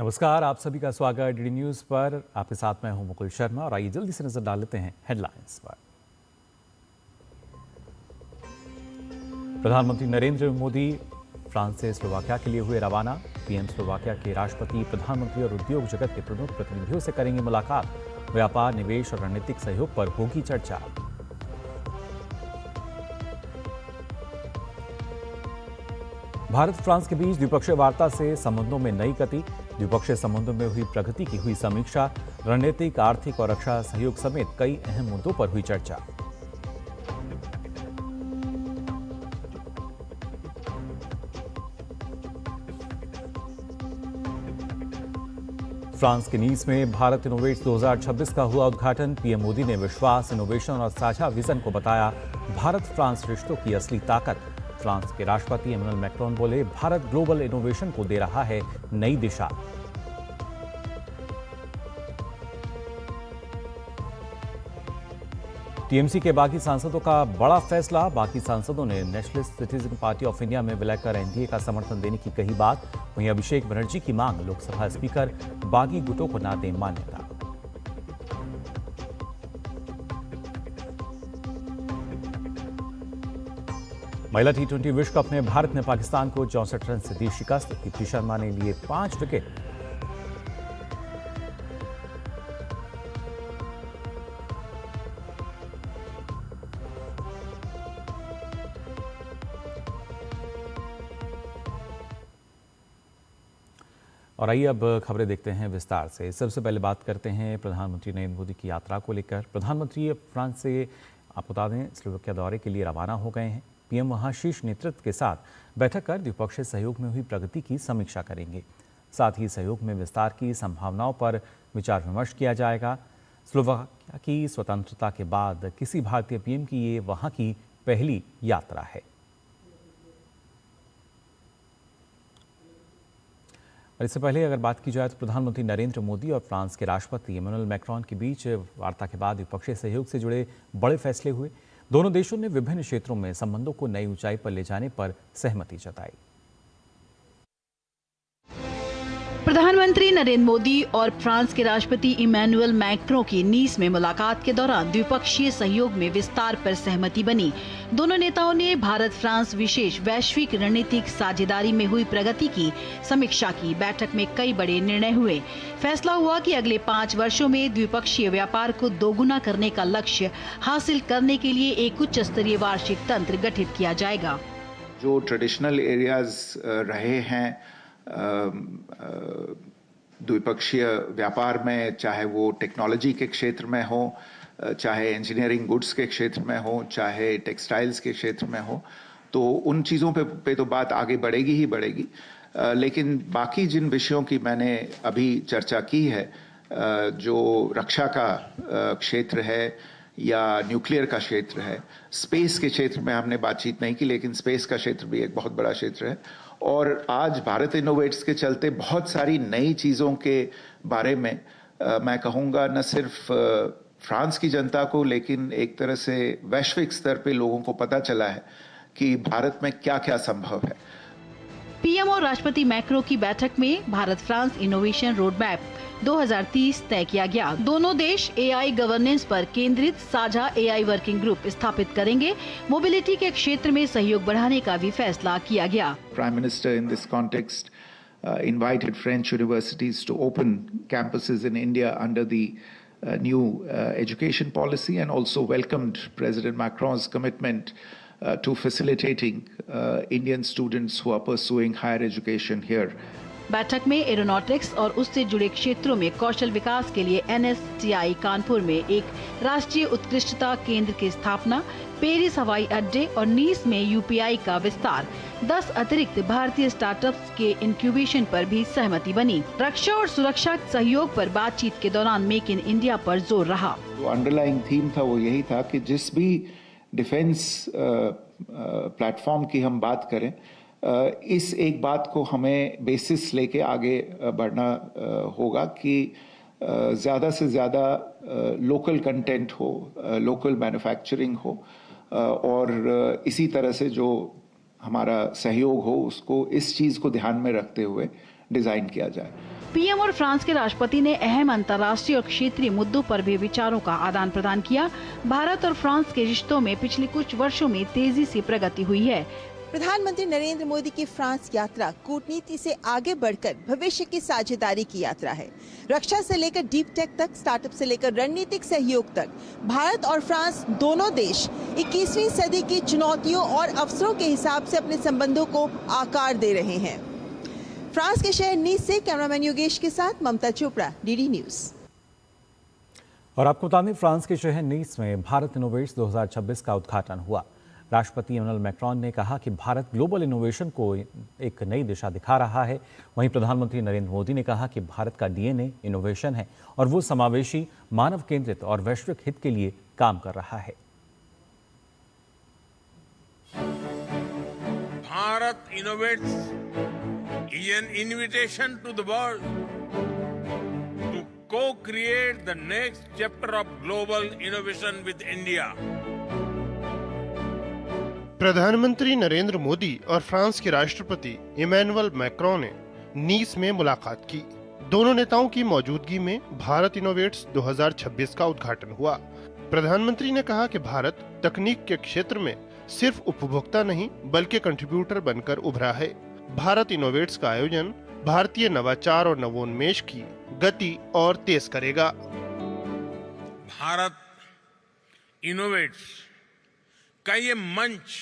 नमस्कार, आप सभी का स्वागत डीडी न्यूज पर। आपके साथ मैं हूं मुकुल शर्मा और आइए जल्दी से नजर डाल लेते हैं हेडलाइंस पर। प्रधानमंत्री नरेंद्र मोदी फ्रांस से स्लोवाकिया के लिए हुए रवाना। पीएम स्लोवाकिया के राष्ट्रपति, प्रधानमंत्री और उद्योग जगत के प्रमुख प्रतिनिधियों से करेंगे मुलाकात। व्यापार, निवेश और रणनीतिक सहयोग पर होगी चर्चा। भारत फ्रांस के बीच द्विपक्षीय वार्ता से संबंधों में नई गति। द्विपक्षीय संबंधों में हुई प्रगति की हुई समीक्षा। रणनीतिक, आर्थिक और रक्षा सहयोग समेत कई अहम मुद्दों पर हुई चर्चा। फ्रांस के नीस में भारत इनोवेट्स 2026 का हुआ उद्घाटन। पीएम मोदी ने विश्वास, इनोवेशन और साझा विजन को बताया भारत फ्रांस रिश्तों की असली ताकत। फ्रांस के राष्ट्रपति इमैनुअल मैक्रोन बोले, भारत ग्लोबल इनोवेशन को दे रहा है नई दिशा। टीएमसी के बागी सांसदों का बड़ा फैसला। बाकी सांसदों ने nationalist citizen party of India में विलय कर एनडीए का समर्थन देने की कही बात। वहीं अभिषेक बनर्जी की मांग, लोकसभा स्पीकर बागी गुटों को न दें मान्यता। महिला टी20 विश्व कप में भारत ने पाकिस्तान को 64 रन से दी शिकस्त। दीप्ति शर्मा ने लिए 5 विकेट। और आइए अब खबरें देखते हैं विस्तार से। सबसे पहले बात करते हैं प्रधानमंत्री नरेंद्र मोदी की यात्रा को लेकर। प्रधानमंत्री फ्रांस से आपको बता दें स्लोवाकिया दौरे के लिए रवाना हो गए हैं। पीएम वहां शीर्ष नेतृत्व के साथ बैठक कर द्विपक्षीय सहयोग में हुई प्रगति की समीक्षा करेंगे। साथ ही सहयोग में विस्तार की संभावनाओं पर विचार विमर्श किया जाएगा। स्लोवाकिया की स्वतंत्रता के बाद किसी भारतीय पीएम की ये वहां की पहली यात्रा है। और इससे पहले अगर बात की जाए तो प्रधानमंत्री नरेंद्र मोदी और फ्रांस के राष्ट्रपति इमैनुअल मैक्रोन के बीच वार्ता के बाद द्विपक्षीय सहयोग से जुड़े बड़े फैसले हुए। दोनों देशों ने विभिन्न क्षेत्रों में संबंधों को नई ऊंचाई पर ले जाने पर सहमति जताई। प्रधानमंत्री नरेंद्र मोदी और फ्रांस के राष्ट्रपति इमैनुअल मैक्रों की नीस में मुलाकात के दौरान द्विपक्षीय सहयोग में विस्तार पर सहमति बनी। दोनों नेताओं ने भारत फ्रांस विशेष वैश्विक रणनीतिक साझेदारी में हुई प्रगति की समीक्षा की। बैठक में कई बड़े निर्णय हुए। फैसला हुआ कि अगले 5 वर्षों में द्विपक्षीय व्यापार को दोगुना करने का लक्ष्य हासिल करने के लिए एक उच्च स्तरीय वार्षिक तंत्र गठित किया जाएगा। जो ट्रेडिशनल एरियाज रहे हैं द्विपक्षीय व्यापार में, चाहे वो टेक्नोलॉजी के क्षेत्र में हो, चाहे इंजीनियरिंग गुड्स के क्षेत्र में हो, चाहे टेक्सटाइल्स के क्षेत्र में हो, तो उन चीज़ों पे तो बात आगे बढ़ेगी ही बढ़ेगी। लेकिन बाकी जिन विषयों की मैंने अभी चर्चा की है, जो रक्षा का क्षेत्र है या न्यूक्लियर का क्षेत्र है, स्पेस के क्षेत्र में हमने बातचीत नहीं की, लेकिन स्पेस का क्षेत्र भी एक बहुत बड़ा क्षेत्र है। और आज भारत इनोवेट्स के चलते बहुत सारी नई चीज़ों के बारे में मैं कहूँगा न सिर्फ फ्रांस की जनता को, लेकिन एक तरह से वैश्विक स्तर पे लोगों को पता चला है कि भारत में क्या क्या संभव है। पीएम और राष्ट्रपति मैक्रों की बैठक में भारत फ्रांस इनोवेशन रोडमैप 2030 तय किया गया। दोनों देश एआई गवर्नेंस पर केंद्रित साझा एआई वर्किंग ग्रुप स्थापित करेंगे। मोबिलिटी के क्षेत्र में सहयोग बढ़ाने का भी फैसला किया गया। Prime minister in this context invited French universities to open campuses in India under the new education policy, and also welcomed President Macron's commitment to facilitating Indian students who are pursuing higher education here. बैठक में aeronautics और उससे जुड़े क्षेत्रों में कौशल विकास के लिए NSTI Kanpur में एक राष्ट्रीय उत्कृष्टता केंद्र की स्थापना, पेरिस हवाई अड्डे और नीस में UPI का विस्तार, 10 अतिरिक्त भारतीय स्टार्टअप्स के इंक्यूबेशन पर भी सहमति बनी। रक्षा और सुरक्षा सहयोग पर बातचीत के दौरान मेक इन इंडिया पर जोर रहा। जो अंडरलाइंग थीम था वो यही था कि जिस भी डिफेंस प्लेटफॉर्म की हम बात करें, इस एक बात को हमें बेसिस लेके आगे बढ़ना होगा कि ज़्यादा से ज़्यादा लोकल कंटेंट हो, लोकल मैन्युफैक्चरिंग हो, और इसी तरह से जो हमारा सहयोग हो उसको इस चीज़ को ध्यान में रखते हुए डिजाइन किया जाए। पीएम और फ्रांस के राष्ट्रपति ने अहम अंतर्राष्ट्रीय और क्षेत्रीय मुद्दों पर भी विचारों का आदान प्रदान किया। भारत और फ्रांस के रिश्तों में पिछले कुछ वर्षों में तेजी से प्रगति हुई है। प्रधानमंत्री नरेंद्र मोदी की फ्रांस यात्रा कूटनीति से आगे बढ़कर भविष्य की साझेदारी की यात्रा है। रक्षा से लेकर डीप टेक तक, स्टार्टअप से लेकर रणनीतिक सहयोग तक, भारत और फ्रांस दोनों देश 21वीं सदी की चुनौतियों और अवसरों के हिसाब से अपने संबंधों को आकार दे रहे हैं। फ्रांस के शहर नीस से कैमरामैन योगेश के साथ ममता चोपड़ा, डीडी न्यूज। और आपको बता दें, फ्रांस के शहर नीस में भारत इनोवेट्स 2026 का उद्घाटन हुआ। राष्ट्रपति इमैनुअल मैक्रोन ने कहा कि भारत ग्लोबल इनोवेशन को एक नई दिशा दिखा रहा है। वहीं प्रधानमंत्री नरेंद्र मोदी ने कहा कि भारत का डीएनए इनोवेशन है और वो समावेशी, मानव केंद्रित और वैश्विक हित के लिए काम कर रहा है। Bharat innovates is an invitation to the world to co-create the next chapter of global innovation with India. प्रधानमंत्री नरेंद्र मोदी और फ्रांस के राष्ट्रपति इमैनुअल मैक्रोन ने नीस में मुलाकात की। दोनों नेताओं की मौजूदगी में भारत इनोवेट्स 2026 का उद्घाटन हुआ। प्रधानमंत्री ने कहा कि भारत तकनीक के क्षेत्र में सिर्फ उपभोक्ता नहीं बल्कि कंट्रीब्यूटर बनकर उभरा है। भारत इनोवेट्स का आयोजन भारतीय नवाचार और नवोन्मेष की गति और तेज करेगा। भारत इनोवेट्स का ये मंच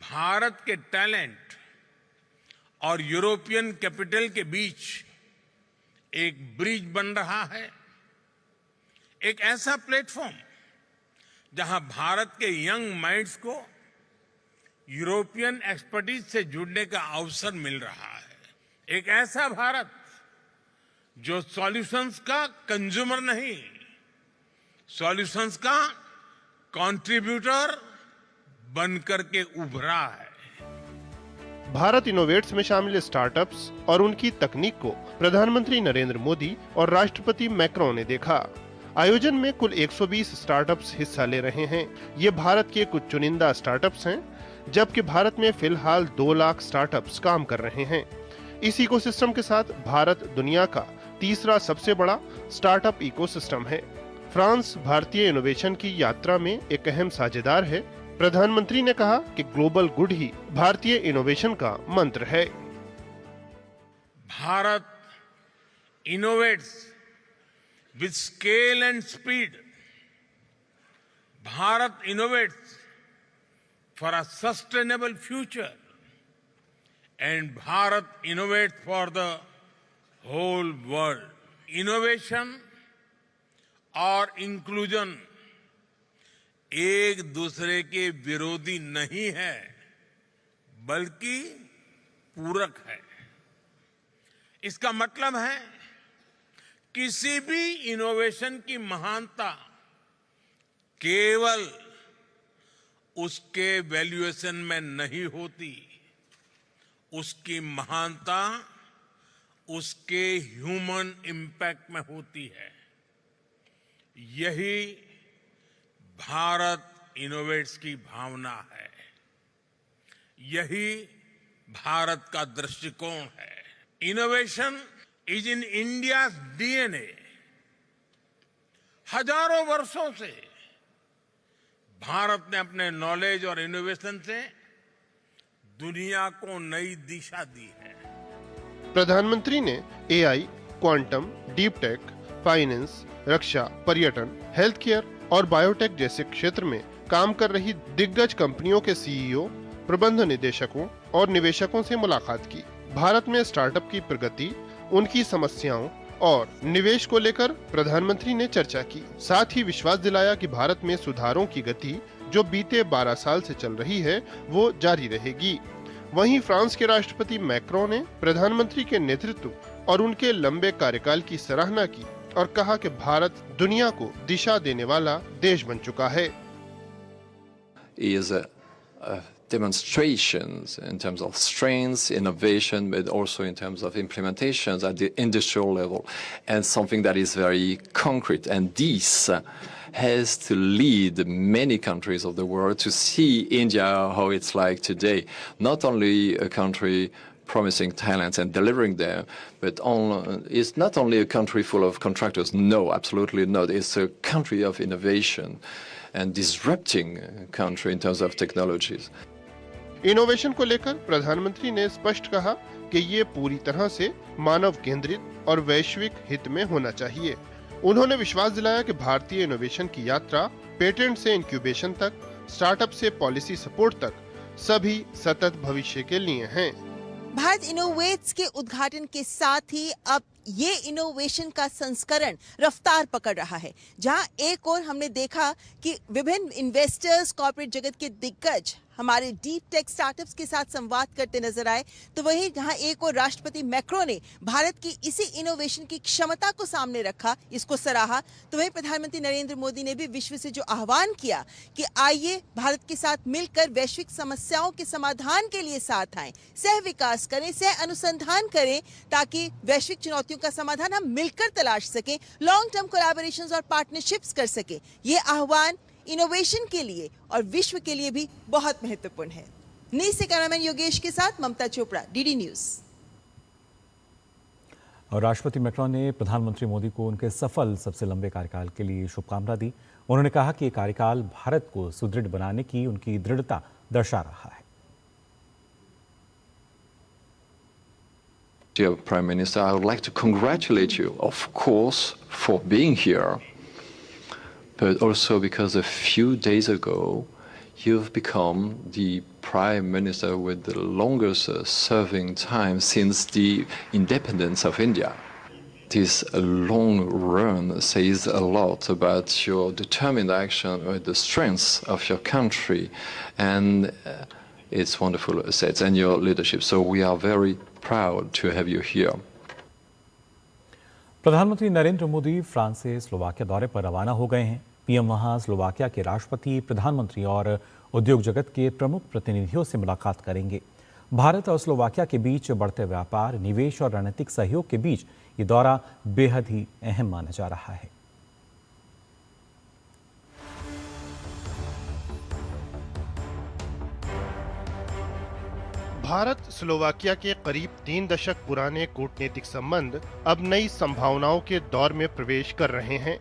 भारत के टैलेंट और यूरोपियन कैपिटल के बीच एक ब्रिज बन रहा है। एक ऐसा प्लेटफॉर्म जहां भारत के यंग माइंड्स को यूरोपियन एक्सपर्टीज से जुड़ने का अवसर मिल रहा है। एक ऐसा भारत जो सॉल्यूशंस का कंज्यूमर नहीं, सॉल्यूशंस का कंट्रीब्यूटर बनकर के उभरा है। भारत इनोवेट्स में शामिल स्टार्टअप्स और उनकी तकनीक को प्रधानमंत्री नरेंद्र मोदी और राष्ट्रपति मैक्रोन ने देखा। आयोजन में कुल 120 स्टार्टअप्स हिस्सा ले रहे हैं। ये भारत के कुछ चुनिंदा स्टार्टअप्स हैं, जबकि भारत में फिलहाल 2 लाख स्टार्टअप्स काम कर रहे हैं। इस इकोसिस्टम के साथ भारत दुनिया का तीसरा सबसे बड़ा स्टार्टअप इकोसिस्टम है। फ्रांस भारतीय इनोवेशन की यात्रा में एक अहम साझेदार है। प्रधानमंत्री ने कहा कि ग्लोबल गुड ही भारतीय इनोवेशन का मंत्र है। Bharat innovates with scale and speed. Bharat innovates for a sustainable future, and Bharat innovates for the whole world. Innovation और inclusion एक दूसरे के विरोधी नहीं है, बल्कि पूरक है। इसका मतलब है किसी भी इनोवेशन की महानता केवल उसके वैल्यूएशन में नहीं होती, उसकी महानता उसके ह्यूमन इम्पैक्ट में होती है। यही भारत इनोवेट्स की भावना है, यही भारत का दृष्टिकोण है। Innovation is in India DNA. हजारों वर्षों से भारत ने अपने नॉलेज और इनोवेशन से दुनिया को नई दिशा दी है। प्रधानमंत्री ने AI, quantum, deep tech, finance, रक्षा, पर्यटन, हेल्थ केयर और बायोटेक जैसे क्षेत्र में काम कर रही दिग्गज कंपनियों के सीईओ, प्रबंध निदेशकों और निवेशकों से मुलाकात की। भारत में स्टार्टअप की प्रगति, उनकी समस्याओं और निवेश को लेकर प्रधानमंत्री ने चर्चा की। साथ ही विश्वास दिलाया कि भारत में सुधारों की गति जो बीते 12 साल से चल रही है वो जारी रहेगी। वहीं फ्रांस के राष्ट्रपति मैक्रोन ने प्रधानमंत्री के नेतृत्व और उनके लंबे कार्यकाल की सराहना की और कहा कि भारत दुनिया को दिशा देने वाला देश बन चुका है। Demonstrations in terms of strengths, innovation, but also in terms of implementations at the industrial level, and something that is very concrete. And this has to lead many countries of the world to see India how it's like today. Not only a country promising talents and delivering them, but it's not only a country full of contractors. No, absolutely not. It's a country of innovation and disrupting country in terms of technologies. Innovation को लेकर प्रधानमंत्री ने स्पष्ट कहा कि ये पूरी तरह से मानव केंद्रित और वैश्विक हित में होना चाहिए। उन्होंने विश्वास दिलाया कि भारतीय इनोवेशन की यात्रा पेटेंट से इंक्यूबेशन तक, स्टार्टअप से पॉलिसी सपोर्ट तक सभी सतत भविष्य के लिए हैं। भारत इनोवेट्स के उद्घाटन के साथ ही अब ये इनोवेशन का संस्करण रफ्तार पकड़ रहा है, जहां एक और हमने देखा कि विभिन्न इन्वेस्टर्स, कॉर्पोरेट जगत के दिग्गज हमारे डीप टेक स्टार्टअप्स के साथ संवाद करते नजर आए, तो वहीं जहां एक और राष्ट्रपति मैक्रो ने भारत की इसी इनोवेशन की क्षमता को सामने रखा, इसको सराहा, तो वहीं प्रधानमंत्री नरेंद्र मोदी ने भी विश्व से जो आह्वान किया कि आइए भारत के साथ मिलकर वैश्विक समस्याओं के समाधान के लिए साथ आएं, सह विकास करें, सह अनुसंधान करें, ताकि वैश्विक चुनौतियों का समाधान हम मिलकर तलाश सकें, लॉन्ग टर्म कोलैबोरेशंस और पार्टनरशिप्स कर सकें। ये आह्वान इनोवेशन के लिए और विश्व के लिए भी बहुत महत्वपूर्ण है। नीस से कैमरामैन योगेश के साथ ममता चोपड़ा, डीडी न्यूज। और राष्ट्रपति मैक्रोन ने प्रधानमंत्री मोदी को उनके सफल सबसे लंबे कार्यकाल के लिए शुभकामना दी। उन्होंने कहा कि ये कार्यकाल भारत को सुदृढ़ बनाने की उनकी दृढ़ता दर्शा रहा है। Dear Prime Minister, I would like to congratulate you, of course, for being here, but also because a few days ago you've become the Prime Minister with the longest serving time since the independence of India. This long run says a lot about your determined action with the strength of your country and its wonderful assets and your leadership. So we are very proud to have you here. प्रधानमंत्री Narendra Modi France से Slovakia दौरे पर रवाना हो गए हैं। PM वहां Slovakia के राष्ट्रपति, प्रधानमंत्री और उद्योग जगत के प्रमुख प्रतिनिधियों से मुलाकात करेंगे। भारत और स्लोवाकिया के बीच बढ़ते व्यापार, निवेश और रणनीतिक सहयोग के बीच ये दौरा बेहद ही अहम माना जा रहा है। भारत स्लोवाकिया के करीब 3 दशक पुराने कूटनीतिक संबंध अब नई संभावनाओं के दौर में प्रवेश कर रहे हैं।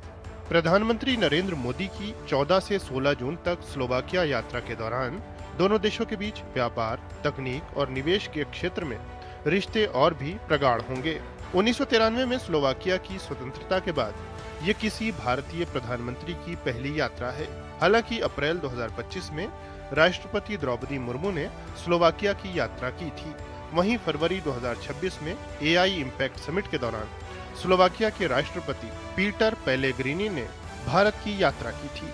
प्रधानमंत्री नरेंद्र मोदी की 14 से 16 जून तक स्लोवाकिया यात्रा के दौरान दोनों देशों के बीच व्यापार, तकनीक और निवेश के क्षेत्र में रिश्ते और भी प्रगाढ़ होंगे। 1993 में स्लोवाकिया की स्वतंत्रता के बाद ये किसी भारतीय प्रधानमंत्री की पहली यात्रा है। हालांकि अप्रैल 2025 में राष्ट्रपति द्रौपदी मुर्मू ने स्लोवाकिया की यात्रा की थी। वहीं फरवरी 2026 में एआई इम्पैक्ट समिट के दौरान स्लोवाकिया के राष्ट्रपति पीटर पेलेग्रिनी ने भारत की यात्रा की थी।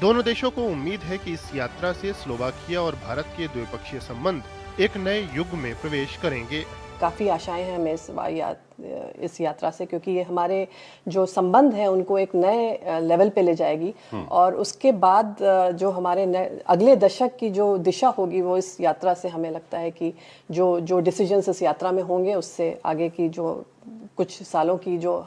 दोनों देशों को उम्मीद है कि इस यात्रा से स्लोवाकिया और भारत के द्विपक्षीय संबंध एक नए युग में प्रवेश करेंगे। काफ़ी आशाएं हैं हमें इस यात्रा से, क्योंकि ये हमारे जो संबंध हैं उनको एक नए लेवल पे ले जाएगी और उसके बाद जो हमारे अगले दशक की जो दिशा होगी वो इस यात्रा से हमें लगता है कि जो डिसीजंस इस यात्रा में होंगे उससे आगे की जो कुछ सालों की जो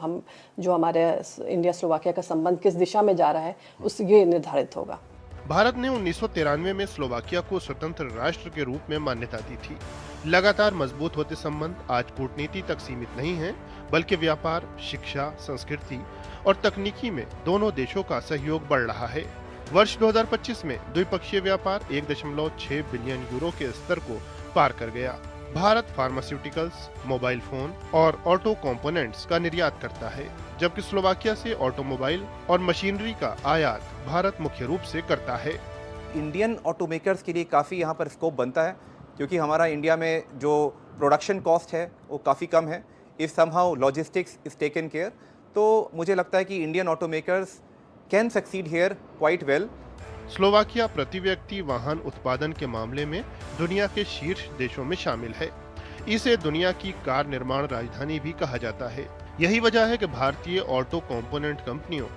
हमारे इंडिया स्लोवाकिया का संबंध किस दिशा में जा रहा है उस ये निर्धारित होगा। भारत ने 1993 में स्लोवाकिया को स्वतंत्र राष्ट्र के रूप में मान्यता दी थी। लगातार मजबूत होते संबंध आज कूटनीति तक सीमित नहीं हैं, बल्कि व्यापार, शिक्षा, संस्कृति और तकनीकी में दोनों देशों का सहयोग बढ़ रहा है। वर्ष 2025 में द्विपक्षीय व्यापार 1.6 बिलियन यूरो के स्तर को पार कर गया। भारत फार्मास्यूटिकल्स, मोबाइल फोन और ऑटो कंपोनेंट्स का निर्यात करता है, जबकि स्लोवाकिया से ऑटोमोबाइल और मशीनरी का आयात भारत मुख्य रूप से करता है। इंडियन ऑटोमेकर्स के लिए काफ़ी यहाँ पर स्कोप बनता है, क्योंकि हमारा इंडिया में जो प्रोडक्शन कॉस्ट है वो काफ़ी कम है। If somehow logistics is taken care, तो मुझे लगता है कि Indian automakers can succeed here quite well. Slovakia प्रति व्यक्ति वाहन उत्पादन के मामले में दुनिया के शीर्ष देशों में शामिल है। इसे दुनिया की कार निर्माण राजधानी भी कहा जाता है। यही वजह है कि भारतीय ऑटो कंपोनेंट कंपनियों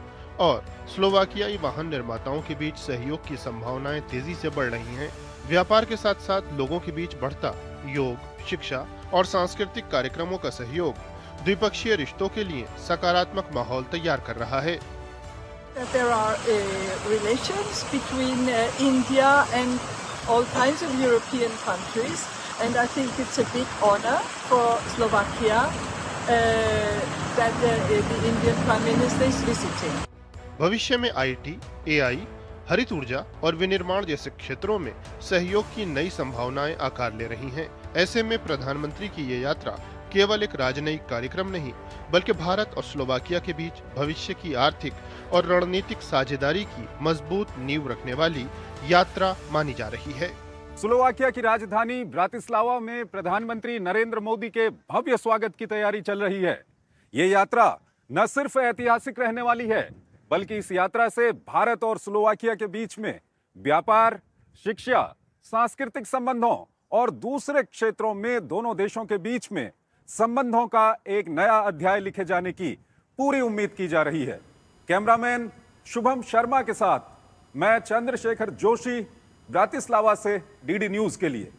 और स्लोवाकियाई वाहन निर्माताओं के बीच सहयोग की संभावनाएं तेजी से बढ़ रही हैं। व्यापार के साथ साथ लोगों के बीच बढ़ता योग, शिक्षा और सांस्कृतिक कार्यक्रमों का सहयोग द्विपक्षीय रिश्तों के लिए सकारात्मक माहौल तैयार कर रहा है। There are relations between India and all kinds of European countries. and I think it's a big honor for Slovakia that the Indian Prime Minister is visiting. भविष्य में आईटी, एआई, हरित ऊर्जा और विनिर्माण जैसे क्षेत्रों में सहयोग की नई संभावनाएं आकार ले रही हैं। ऐसे में प्रधानमंत्री की ये यात्रा केवल एक राजनयिक कार्यक्रम नहीं, बल्कि भारत और स्लोवाकिया के बीच भविष्य की आर्थिक और रणनीतिक साझेदारी की मजबूत नींव रखने वाली यात्रा मानी जा रही है। स्लोवाकिया की राजधानी ब्रातिस्लावा में प्रधानमंत्री नरेंद्र मोदी के भव्य स्वागत की तैयारी चल रही है। ये यात्रा न सिर्फ ऐतिहासिक रहने वाली है, बल्कि इस यात्रा से भारत और स्लोवाकिया के बीच में व्यापार, शिक्षा, सांस्कृतिक संबंधों और दूसरे क्षेत्रों में दोनों देशों के बीच में संबंधों का एक नया अध्याय लिखे जाने की पूरी उम्मीद की जा रही है। कैमरामैन शुभम शर्मा के साथ मैं चंद्रशेखर जोशी, ब्रातिस्लावा से डीडी न्यूज के लिए।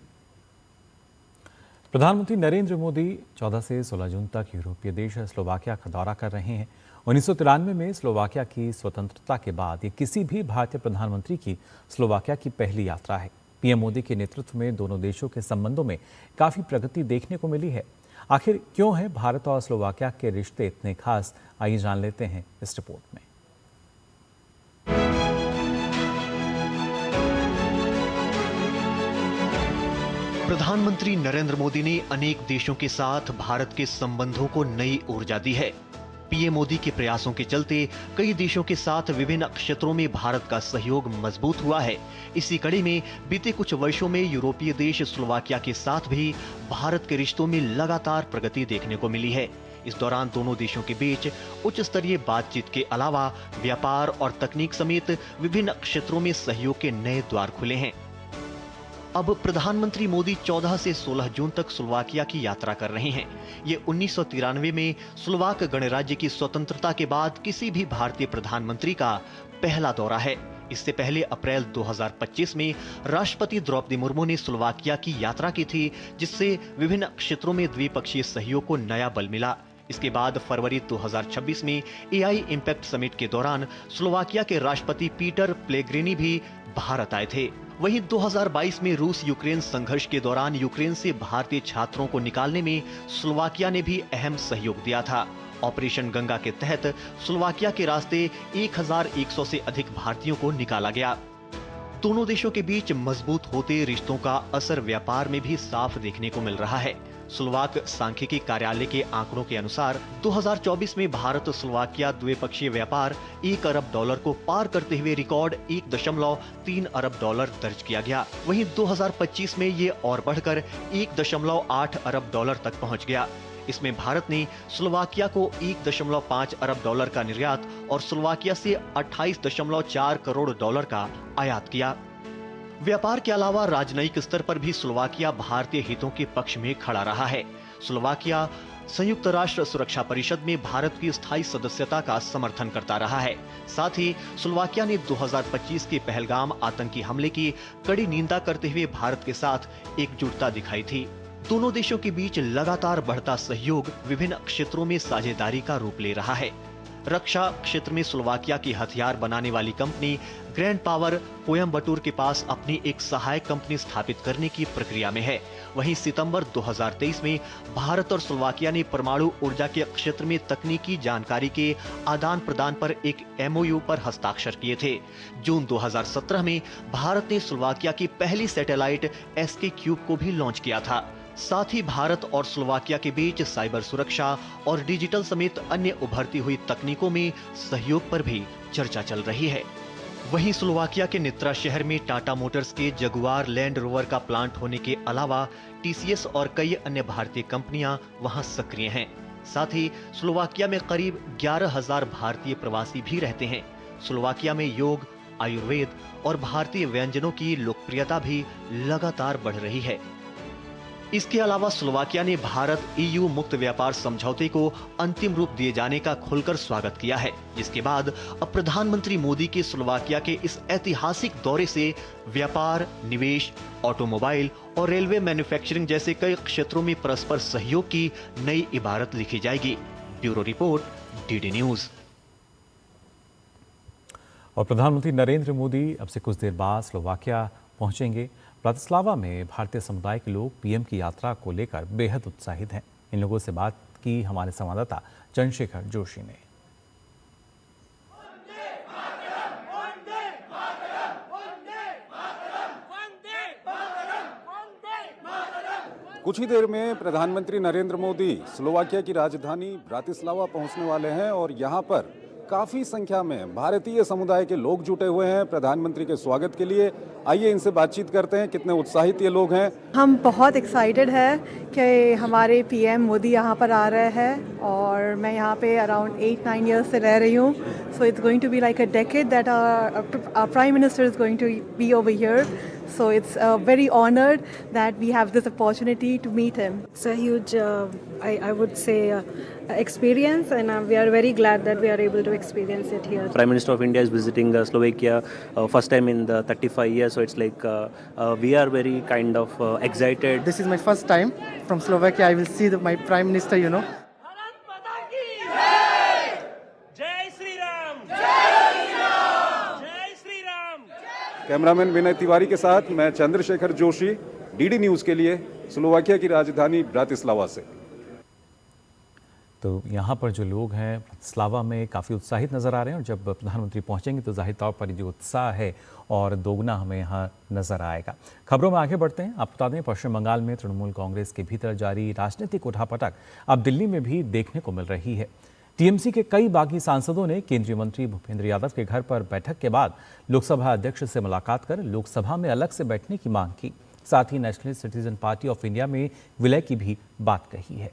प्रधानमंत्री नरेंद्र मोदी 14 से 16 जून तक यूरोपीय देश स्लोवाकिया का दौरा कर रहे हैं। 1993 में स्लोवाकिया की स्वतंत्रता के बाद ये किसी भी भारतीय प्रधानमंत्री की स्लोवाकिया की पहली यात्रा है। पीएम मोदी के नेतृत्व में दोनों देशों के संबंधों में काफी प्रगति देखने को मिली है। आखिर क्यों है भारत और स्लोवाकिया के रिश्ते इतने खास, आइए जान लेते हैं इस रिपोर्ट में। प्रधानमंत्री नरेंद्र मोदी ने अनेक देशों के साथ भारत के संबंधों को नई ऊर्जा दी है। पीएम मोदी के प्रयासों के चलते कई देशों के साथ विभिन्न क्षेत्रों में भारत का सहयोग मजबूत हुआ है। इसी कड़ी में बीते कुछ वर्षों में यूरोपीय देश स्लोवाकिया के साथ भी भारत के रिश्तों में लगातार प्रगति देखने को मिली है। इस दौरान दोनों देशों के बीच उच्च स्तरीय बातचीत के अलावा व्यापार और तकनीक समेत विभिन्न क्षेत्रों में सहयोग के नए द्वार खुले हैं। अब प्रधानमंत्री मोदी 14 से 16 जून तक स्लोवाकिया की यात्रा कर रहे हैं। ये 1993 में स्लोवाक गणराज्य की स्वतंत्रता के बाद किसी भी भारतीय प्रधानमंत्री का पहला दौरा है। इससे पहले अप्रैल 2025 में राष्ट्रपति द्रौपदी मुर्मू ने स्लोवाकिया की यात्रा की थी, जिससे विभिन्न क्षेत्रों में द्विपक्षीय सहयोग को नया बल मिला। इसके बाद फरवरी 2026 में एआई इम्पैक्ट समिट के दौरान स्लोवाकिया के राष्ट्रपति पीटर प्लेग्रिनी भी भारत आए थे। वहीं 2022 में रूस यूक्रेन संघर्ष के दौरान यूक्रेन से भारतीय छात्रों को निकालने में स्लोवाकिया ने भी अहम सहयोग दिया था। ऑपरेशन गंगा के तहत स्लोवाकिया के रास्ते 1100 से अधिक भारतीयों को निकाला गया। दोनों देशों के बीच मजबूत होते रिश्तों का असर व्यापार में भी साफ देखने को मिल रहा है। स्लोवाक सांख्यिकी कार्यालय के आंकड़ों के अनुसार 2024 में भारत स्लोवाकिया द्विपक्षीय व्यापार $1 अरब को पार करते हुए रिकॉर्ड $1.3 अरब दर्ज किया गया। वहीं 2025 में ये और बढ़कर $1.8 अरब तक पहुंच गया। इसमें भारत ने स्लोवाकिया को $1.5 अरब का निर्यात और स्लोवाकिया से $28.4 करोड़ का आयात किया। व्यापार के अलावा राजनयिक स्तर पर भी स्लोवाकिया भारतीय हितों के पक्ष में खड़ा रहा है। स्लोवाकिया संयुक्त राष्ट्र सुरक्षा परिषद में भारत की स्थायी सदस्यता का समर्थन करता रहा है। साथ ही स्लोवाकिया ने 2025 के पहलगाम आतंकी हमले की कड़ी निंदा करते हुए भारत के साथ एकजुटता दिखाई थी। दोनों देशों के बीच लगातार बढ़ता सहयोग विभिन्न क्षेत्रों में साझेदारी का रूप ले रहा है। रक्षा क्षेत्र में स्लोवाकिया की हथियार बनाने वाली कंपनी ग्रैंड पावर कोयम्बटूर के पास अपनी एक सहायक कंपनी स्थापित करने की प्रक्रिया में है। वहीं सितंबर 2023 में भारत और स्लोवाकिया ने परमाणु ऊर्जा के क्षेत्र में तकनीकी जानकारी के आदान प्रदान पर एक MOU पर हस्ताक्षर किए थे। जून 2017 में भारत ने स्लोवाकिया की पहली सैटेलाइट SK-Cube को भी लॉन्च किया था। साथ ही भारत और स्लोवाकिया के बीच साइबर सुरक्षा और डिजिटल समेत अन्य उभरती हुई तकनीकों में सहयोग पर भी चर्चा चल रही है। वहीं स्लोवाकिया के नित्रा शहर में टाटा मोटर्स के जगुआर लैंड रोवर का प्लांट होने के अलावा TCS और कई अन्य भारतीय कंपनियां वहां सक्रिय हैं। साथ ही स्लोवाकिया में करीब 11,000 भारतीय प्रवासी भी रहते हैं। स्लोवाकिया में योग, आयुर्वेद और भारतीय व्यंजनों की लोकप्रियता भी लगातार बढ़ रही है। इसके अलावा स्लोवाकिया ने भारत EU मुक्त व्यापार समझौते को अंतिम रूप दिए जाने का खुलकर स्वागत किया है, जिसके बाद अब प्रधानमंत्री मोदी के स्लोवाकिया के इस ऐतिहासिक दौरे से व्यापार, निवेश, ऑटोमोबाइल और रेलवे मैन्युफैक्चरिंग जैसे कई क्षेत्रों में परस्पर सहयोग की नई इबारत लिखी जाएगी। Bureau report, DD news. और प्रधानमंत्री नरेंद्र मोदी अब से कुछ देर बाद स्लोवाकिया पहुंचेंगे। ब्रातिस्लावा में भारतीय समुदाय के लोग पीएम की यात्रा को लेकर बेहद उत्साहित हैं। इन लोगों से बात की हमारे संवाददाता चंद्रशेखर जोशी ने। कुछ ही देर में प्रधानमंत्री नरेंद्र मोदी स्लोवाकिया की राजधानी ब्रातिस्लावा पहुंचने वाले हैं और यहां पर काफी संख्या में भारतीय समुदाय के लोग जुटे हुए हैं प्रधानमंत्री के स्वागत के लिए। आइए इनसे बातचीत करते हैं, कितने उत्साहित ये लोग हैं। हम बहुत एक्साइटेड है कि हमारे पीएम मोदी यहाँ पर आ रहे हैं और मैं यहाँ पे अराउंड 8-9 इयर्स से रह रही हूँ। So it's going to be like a decade that our prime minister is going to be over here. So it's very honored that we have this opportunity to meet him. It's a huge, I would say, experience, and we are very glad that we are able to experience it here. Prime Minister of India is visiting Slovakia first time in the 35 years, so it's like we are very kind of excited. This is my first time from Slovakia. I will see my Prime Minister, you know. Cameraman Vinay Tiwari के साथ मैं Chandrashekhar Joshi, DD news के लिए Slovakia की राजधानी Bratislava से। तो यहाँ पर जो लोग हैं ब्रातिस्लावा में काफ़ी उत्साहित नज़र आ रहे हैं और जब प्रधानमंत्री पहुँचेंगे तो जाहिर तौर पर जो उत्साह है और दोगुना हमें यहाँ नज़र आएगा। खबरों में आगे बढ़ते हैं। आप बता दें, पश्चिम बंगाल में तृणमूल कांग्रेस के भीतर जारी राजनीतिक उठापटक अब दिल्ली में भी देखने को मिल रही है। टीएमसी के कई बागी सांसदों ने केंद्रीय मंत्री भूपेंद्र यादव के घर पर बैठक के बाद लोकसभा अध्यक्ष से मुलाकात कर लोकसभा में अलग से बैठने की मांग की। साथ ही national citizen party of India में विलय की भी बात कही है।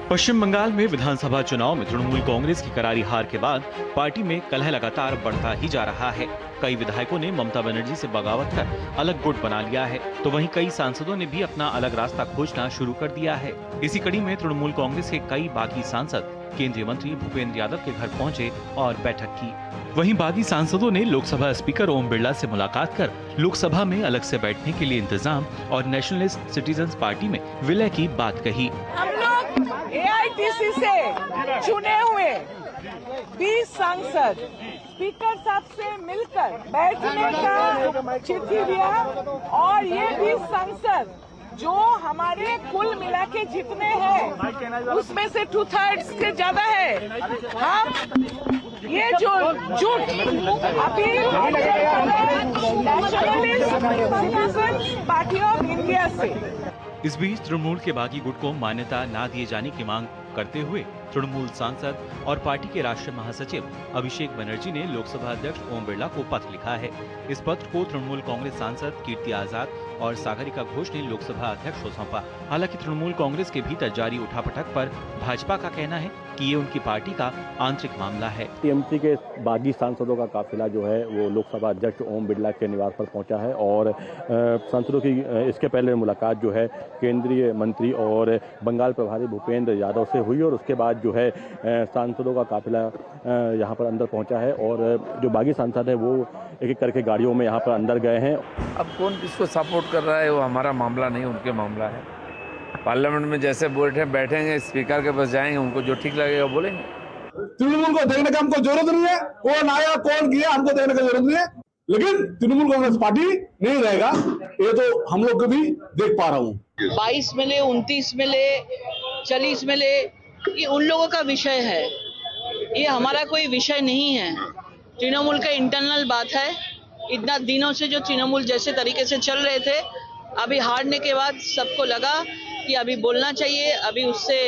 पश्चिम बंगाल में विधानसभा चुनाव में तृणमूल कांग्रेस की करारी हार के बाद पार्टी में कलह लगातार बढ़ता ही जा रहा है। कई विधायकों ने ममता बनर्जी से बगावत कर अलग गुट बना लिया है, तो वहीं कई सांसदों ने भी अपना अलग रास्ता खोजना शुरू कर दिया है। इसी कड़ी में तृणमूल कांग्रेस के कई बागी सांसद केंद्रीय मंत्री भूपेंद्र यादव के घर पहुंचे और बैठक की। वहीं बागी सांसदों ने लोकसभा स्पीकर ओम बिरला से मुलाकात कर लोकसभा में अलग से बैठने के लिए इंतजाम और नेशनलिस्ट सिटीजन्स पार्टी में विलय की बात कही। हम लोग एआईटीसी से चुने हुए 20 सांसद स्पीकर साहब से मिलकर बैठने का चिट्ठी दिया और ये 20 सांसद जो हमारे कुल मिला के जितने हैं उसमें से 2/3 से ज्यादा है। हम ये जो झूठ appeal nationalist party of India से। इस बीच तृणमूल के बागी गुट को मान्यता न दिए जाने की मांग करते हुए तृणमूल सांसद और पार्टी के राष्ट्रीय महासचिव अभिषेक बनर्जी ने लोकसभा अध्यक्ष ओम बिरला को पत्र लिखा है। इस पत्र को तृणमूल कांग्रेस सांसद कीर्ति आजाद और सागरिका घोष ने लोकसभा अध्यक्ष को सौंपा। हालांकि तृणमूल कांग्रेस के भीतर जारी उठापटक पर भाजपा का कहना है कि ये उनकी पार्टी का आंतरिक मामला है। टीएमसी के बागी सांसदों का काफिला जो है वो लोकसभा अध्यक्ष ओम बिरला के निवास पर पहुंचा है और सांसदों की इसके पहले मुलाकात जो है केंद्रीय मंत्री और बंगाल प्रभारी भूपेंद्र यादव से हुई और उसके बाद जो है सांसदों का काफिला यहाँ पर अंदर पहुंचा है और जो बागी सांसद है वो एक एक करके गाड़ियों में यहाँ पर अंदर गए हैं। अब कौन किसको सपोर्ट कर रहा है वो हमारा मामला नहीं, उनके मामला है। पार्लियामेंट में जैसे बैठेंगे स्पीकर के पास जाएंगे, उनको जो ठीक लगेगा बोलेंगे। तृणमूल को देखने का हमको जरूरत नहीं है, कौन आया कौन गया हमको देखने की जरूरत नहीं है, लेकिन तृणमूल कांग्रेस पार्टी नहीं रहेगा ये तो हम लोग को भी देख पा रहा हूँ। 22 में ले, 29 में ले, 40 में ले, ये उन लोगों का विषय है, ये हमारा कोई विषय नहीं है। तृणमूल का इंटरनल बात है। इतना दिनों से जो तृणमूल जैसे तरीके से चल रहे थे, अभी हारने के बाद सबको लगा कि अभी बोलना चाहिए, अभी उससे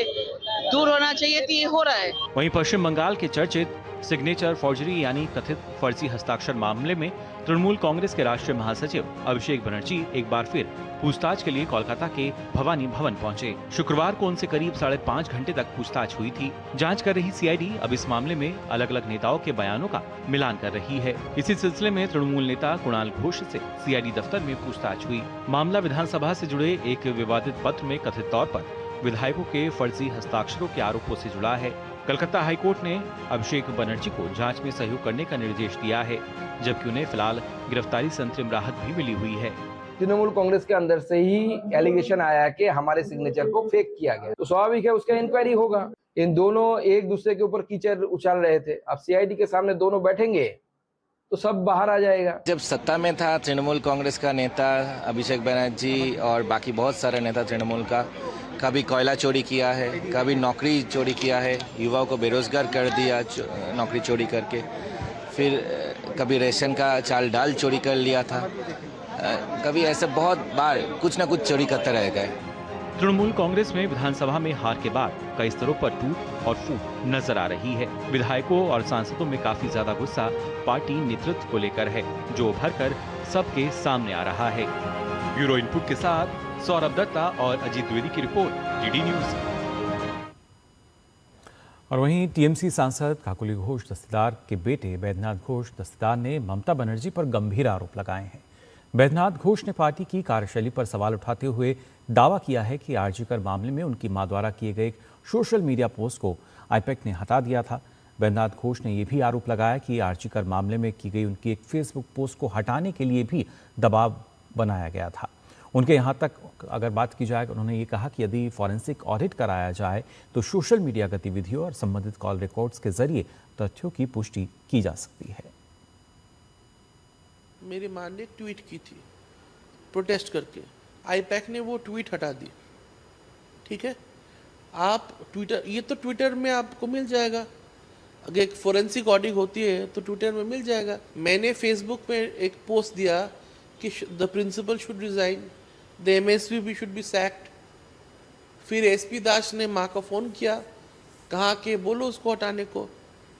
दूर होना चाहिए, तो ये हो रहा है। वहीं पश्चिम बंगाल के चर्चित सिग्नेचर फॉर्जरी यानी कथित फर्जी हस्ताक्षर मामले में तृणमूल कांग्रेस के राष्ट्रीय महासचिव अभिषेक बनर्जी एक बार फिर पूछताछ के लिए कोलकाता के भवानी भवन पहुंचे। शुक्रवार को उनसे करीब 5.5 घंटे तक पूछताछ हुई थी। जांच कर रही सीआईडी अब इस मामले में अलग अलग नेताओं के बयानों का मिलान कर रही है। इसी सिलसिले में तृणमूल नेता कुणाल घोष से सीआईडी दफ्तर में पूछताछ हुई। मामला विधानसभा से जुड़े एक विवादित पत्र में कथित तौर पर विधायकों के फर्जी हस्ताक्षरों के आरोपों से जुड़ा है। कलकत्ता हाईकोर्ट ने अभिषेक बनर्जी को जांच में सहयोग करने का निर्देश दिया है, जबकि उन्हें फिलहाल गिरफ्तारी से अंतरिम राहत भी मिली हुई है। तृणमूल कांग्रेस के अंदर से ही एलिगेशन आया कि हमारे सिग्नेचर को फेक किया गया, तो स्वाभाविक है उसका इंक्वायरी होगा। इन दोनों एक दूसरे के ऊपर कीचड़ उछाल रहे थे, अब सीआईडी के सामने दोनों बैठेंगे तो सब बाहर आ जाएगा। जब सत्ता में था तृणमूल कांग्रेस का नेता अभिषेक बनर्जी और बाकी बहुत सारे नेता तृणमूल का, कभी कोयला चोरी किया है, कभी नौकरी चोरी किया है, युवाओं को बेरोजगार कर दिया नौकरी चोरी करके, फिर कभी रेशन का चाल डाल चोरी कर लिया था, कभी ऐसे बहुत बार कुछ ना कुछ चोरी करते रह गए। तृणमूल कांग्रेस में विधानसभा में हार के बाद कई स्तरों पर टूट और फूट नजर आ रही है। विधायकों और सांसदों में काफी ज्यादा गुस्सा पार्टी नेतृत्व को लेकर है, जो उभरकर सबके सामने आ रहा है। ब्यूरो इनपुट के साथ सौरभ दत्ता और अजीत द्विवेदी की रिपोर्ट, डीडी न्यूज। और वहीं टीएमसी सांसद काकोली घोष दस्तीदार के बेटे बैद्यनाथ घोष दस्तीदार ने ममता बनर्जी पर गंभीर आरोप लगाए हैं। बैद्यनाथ घोष ने पार्टी की कार्यशैली पर सवाल उठाते हुए दावा किया है कि आरजीकर मामले में उनकी मां द्वारा किए गए एक सोशल मीडिया पोस्ट को आईपैक ने हटा दिया था। बैद्यनाथ घोष ने यह भी आरोप लगाया कि आरजीकर मामले में की गई उनकी एक फेसबुक पोस्ट को हटाने के लिए भी दबाव बनाया गया था। उनके यहाँ तक अगर बात की जाए, उन्होंने ये कहा कि यदि फॉरेंसिक ऑडिट कराया जाए तो सोशल मीडिया गतिविधियों और संबंधित कॉल रिकॉर्ड्स के जरिए तथ्यों की पुष्टि की जा सकती है। मेरी मां ने ट्वीट की थी प्रोटेस्ट करके, आईपैक ने वो ट्वीट हटा दी। ठीक है, आप ट्विटर, ये तो ट्विटर में आपको मिल जाएगा, अगर एक फोरेंसिक ऑडिट होती है तो ट्विटर में मिल जाएगा। मैंने फेसबुक पे एक पोस्ट दिया कि the principal should resign, the MSV should be sacked. फिर एसपी दास ने माँ को फ़ोन किया, कहा कि बोलो उसको हटाने को,